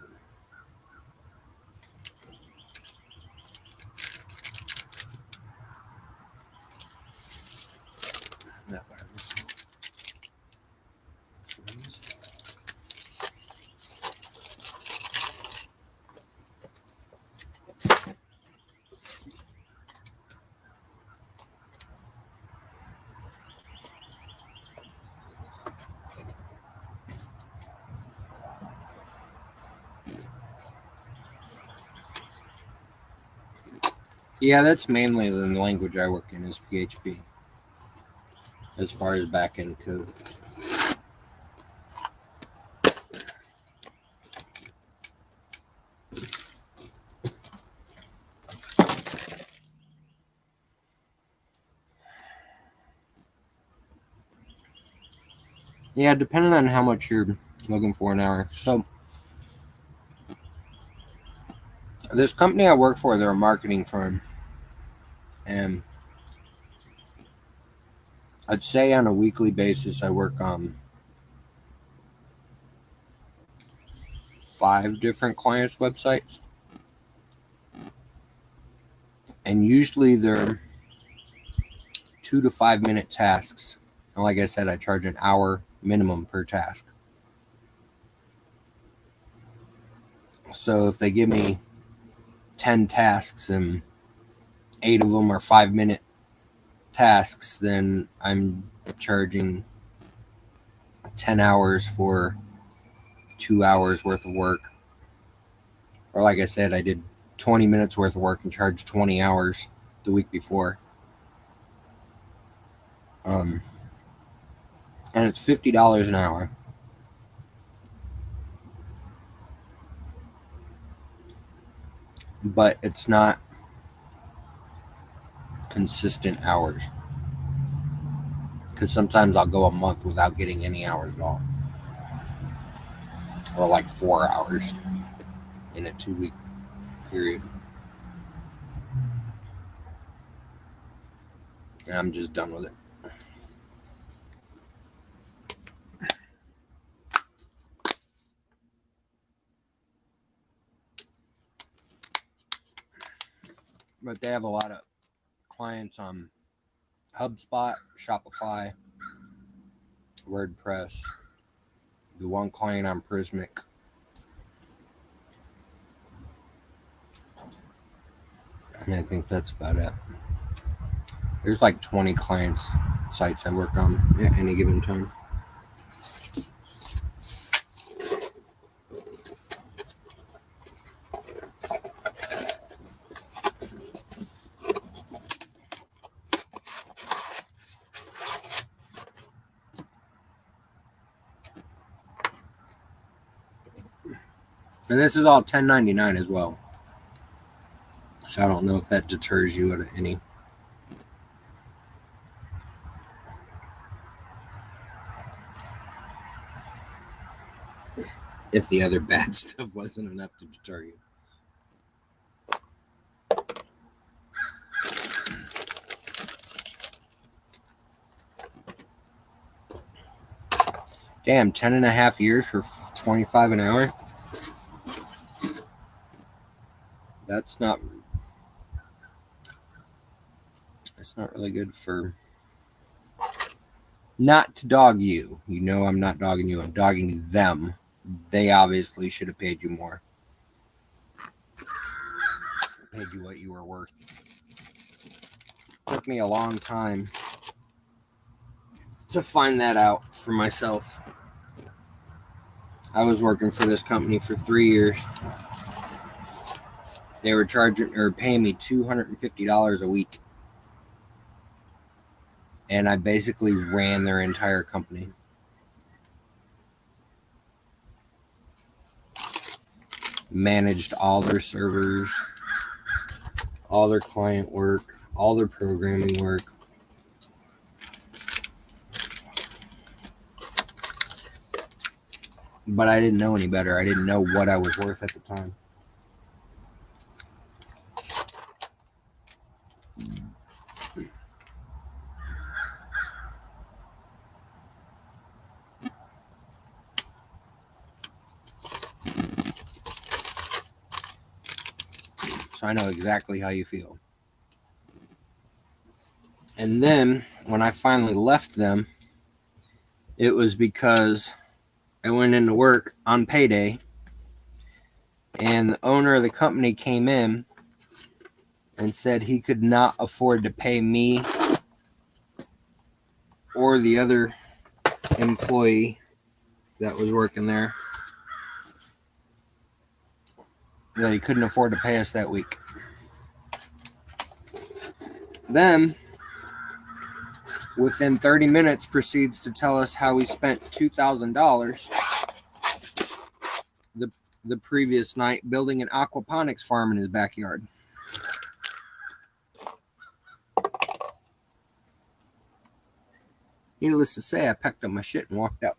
Not what I'm missing. What I'm missing. Yeah, that's mainly the language I work in is PHP as far as back-end code. Yeah, depending on how much you're looking for an hour. So this company I work for, they're a marketing firm, and I'd say on a weekly basis I work on 5 different clients' websites, and usually they're 2 to 5 minute tasks. And like I said, I charge an hour minimum per task. So if they give me 10 tasks and 8 of them are 5 minute tasks, then I'm charging 10 hours for 2 hours worth of work. Or like I said, I did 20 minutes worth of work and charged 20 hours the week before. And it's $50 an hour. But it's not consistent hours. Because sometimes I'll go a month without getting any hours at all. Or like 4 hours in a 2-week period. And I'm just done with it. But they have a lot of clients on HubSpot, Shopify, WordPress, the one client on Prismic. And I think that's about it. There's like 20 clients sites I work on at any given time. And this is all 1099 as well. So I don't know if that deters you at any. If the other bad stuff wasn't enough to deter you. Damn, 10.5 years for 25 an hour? That's not really good for... Not to dog you. You know I'm not dogging you. I'm dogging them. They obviously should have paid you more. Paid you what you were worth. Took me a long time to find that out for myself. I was working for this company for 3 years. They were paying me $250 a week. And I basically ran their entire company. Managed all their servers, all their client work, all their programming work. But I didn't know any better. I didn't know what I was worth at the time. So I know exactly how you feel. And then when I finally left them, it was because I went into work on payday, and the owner of the company came in and said he could not afford to pay me or the other employee that was working there. That he couldn't afford to pay us that week. Then, within 30 minutes, proceeds to tell us how he spent $2,000 the previous night building an aquaponics farm in his backyard. Needless to say, I packed up my shit and walked out.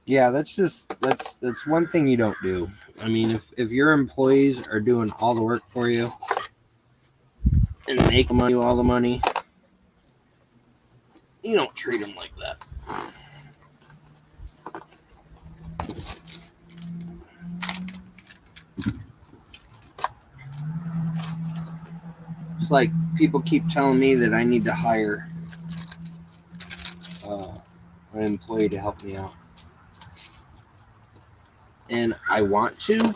Yeah, that's one thing you don't do. I mean, if your employees are doing all the work for you and making you all the money, you don't treat them like that. It's like people keep telling me that I need to hire an employee to help me out. And I want to.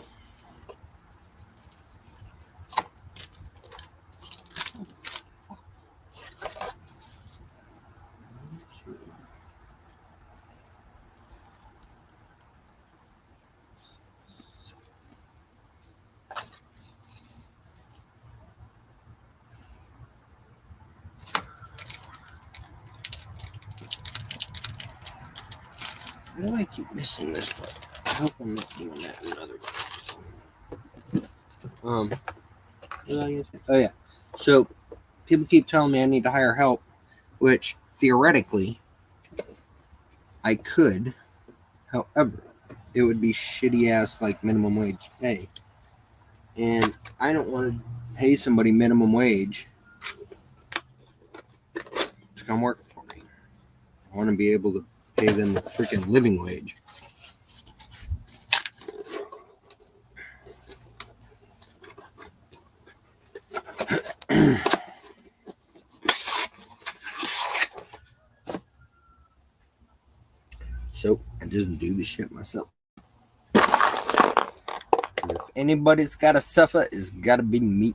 Why do I keep missing this one? I hope I'm not doing that in another one. Oh yeah. So people keep telling me I need to hire help, which theoretically I could. However, it would be shitty ass like minimum wage pay. And I don't want to pay somebody minimum wage to come work for me. I want to be able to pay them the freaking living wage. So I just do the shit myself. If anybody's got to suffer, it's got to be me.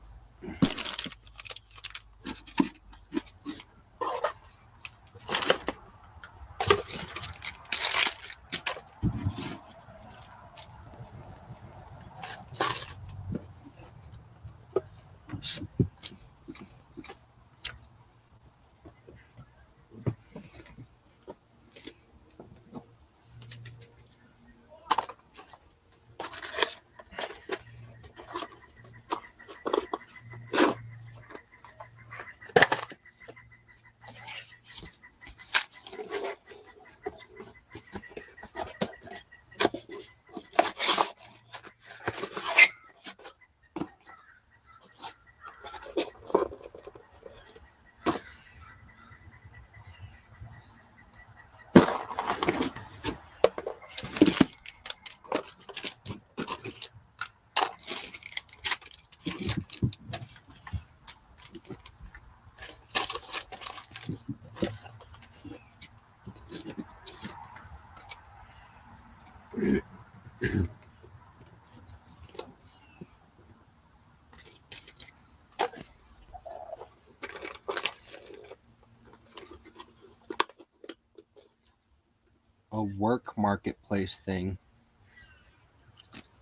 work marketplace thing.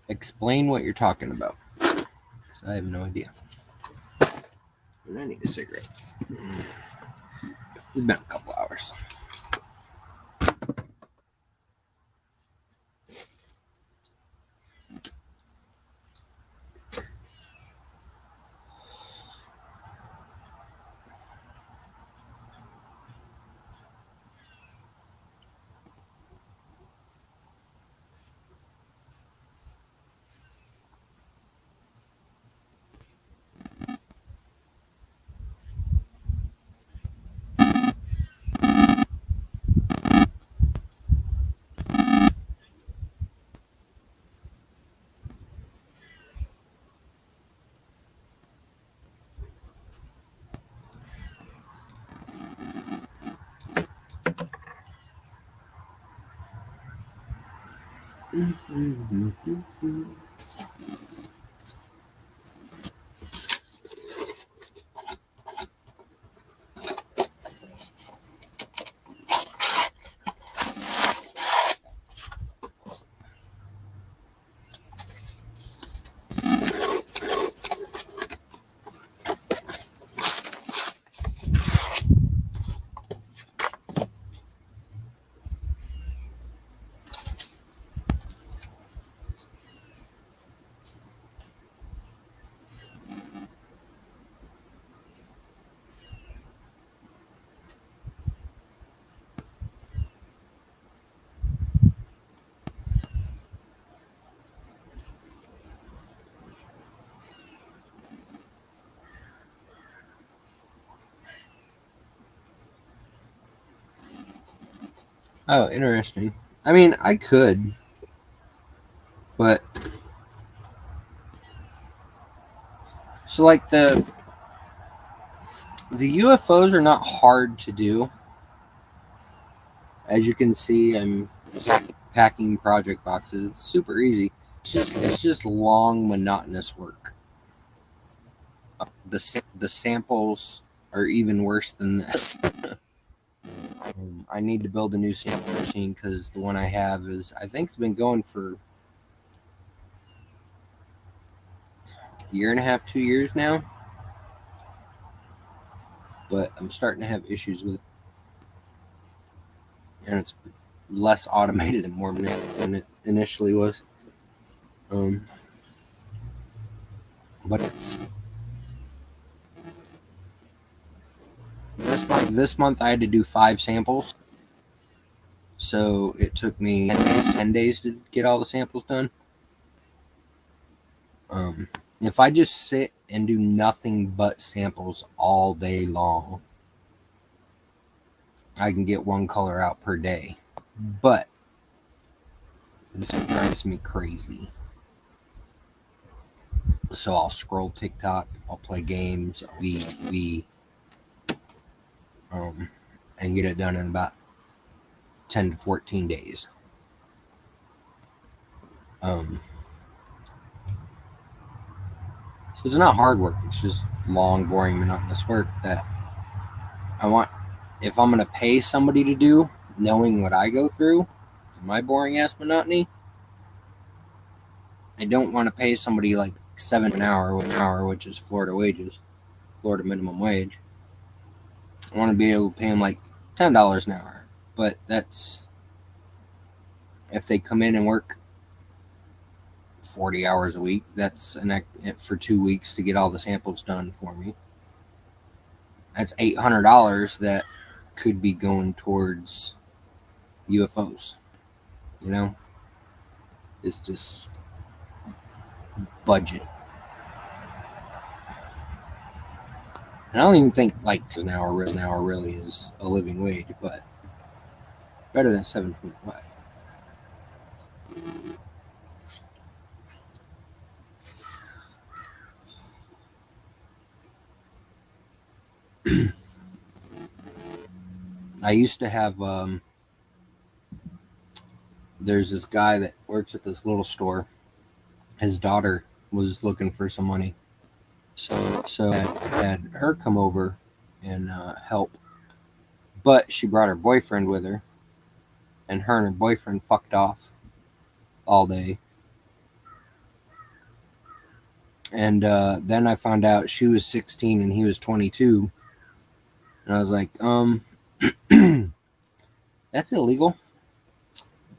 Explain what you're talking about. Because I have no idea. And I need a cigarette. It's been a couple hours. Oh, interesting. I mean, I could, but so like the UFOs are not hard to do. As you can see, I'm just packing project boxes. It's super easy. It's just long, monotonous work. The samples are even worse than this. I need to build a new sample machine because the one I have I think it's been going for a year and a half, 2 years now. But I'm starting to have issues with it. And it's less automated and more manual than it initially was. But it's this month I had to do 5 samples. So it took me 10 days to get all the samples done. If I just sit and do nothing but samples all day long, I can get 1 color out per day. But this drives me crazy. So I'll scroll TikTok, I'll play games, and get it done in about 10 to 14 days. So it's not hard work. It's just long, boring, monotonous work that I want. If I'm going to pay somebody to do, knowing what I go through, my boring ass monotony, I don't want to pay somebody like $7 an hour, which is Florida wages, Florida minimum wage. I want to be able to pay them like $10 an hour. But that's if they come in and work 40 hours a week. That's for 2 weeks to get all the samples done for me. That's $800 that could be going towards UFOs. You know, it's just budget. And I don't even think like an hour really is a living wage, but better than $7.25. I used to have there's this guy that works at this little store. His daughter was looking for some money, so I had her come over and help. But she brought her boyfriend with her, and her and her boyfriend fucked off all day. And then I found out she was 16 and he was 22. And I was like, that's illegal.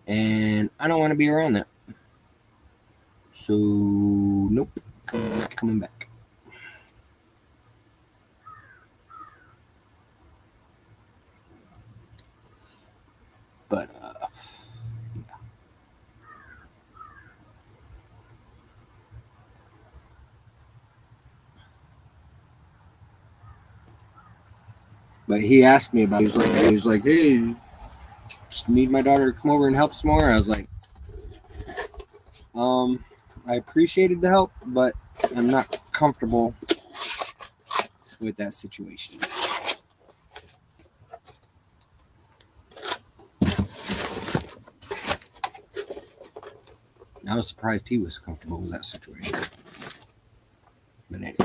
And I don't want to be around that. So, nope, not coming back. But, yeah. But he asked me about it. He was like, hey, just need my daughter to come over and help some more. I was like, I appreciated the help, but I'm not comfortable with that situation. I was surprised he was comfortable with that situation. But anyway.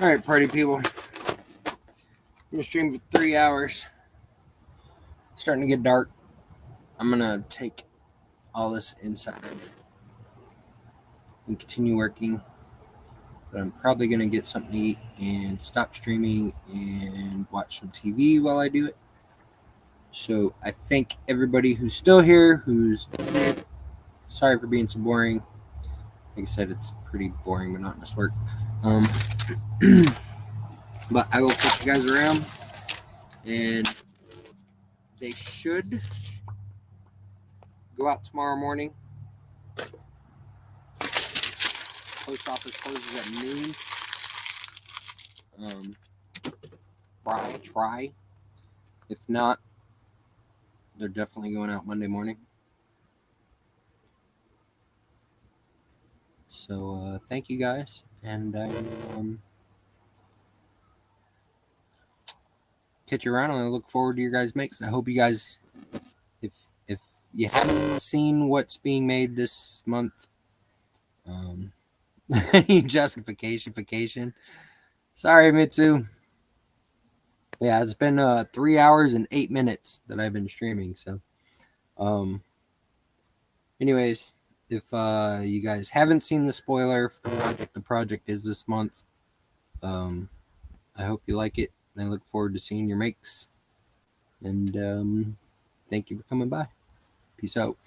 All right, party people. I'm gonna stream for 3 hours. It's starting to get dark. I'm gonna take all this inside and continue working. But I'm probably gonna get something to eat and stop streaming and watch some TV while I do it. So I thank everybody who's still here, who's visited. Sorry for being so boring. Like I said, it's pretty boring, monotonous work. But I will put you guys around, and they should go out tomorrow morning. Post office closes at noon. Try. If not, they're definitely going out Monday morning. So thank you guys, and catch you around, and I look forward to your guys' makes. I hope you guys, if you haven't seen what's being made this month, justification. Sorry, Mitsu. Yeah, it's been 3 hours and 8 minutes that I've been streaming. So, anyways, if you guys haven't seen the spoiler for the project is this month. I hope you like it. I look forward to seeing your makes. And thank you for coming by. Peace out.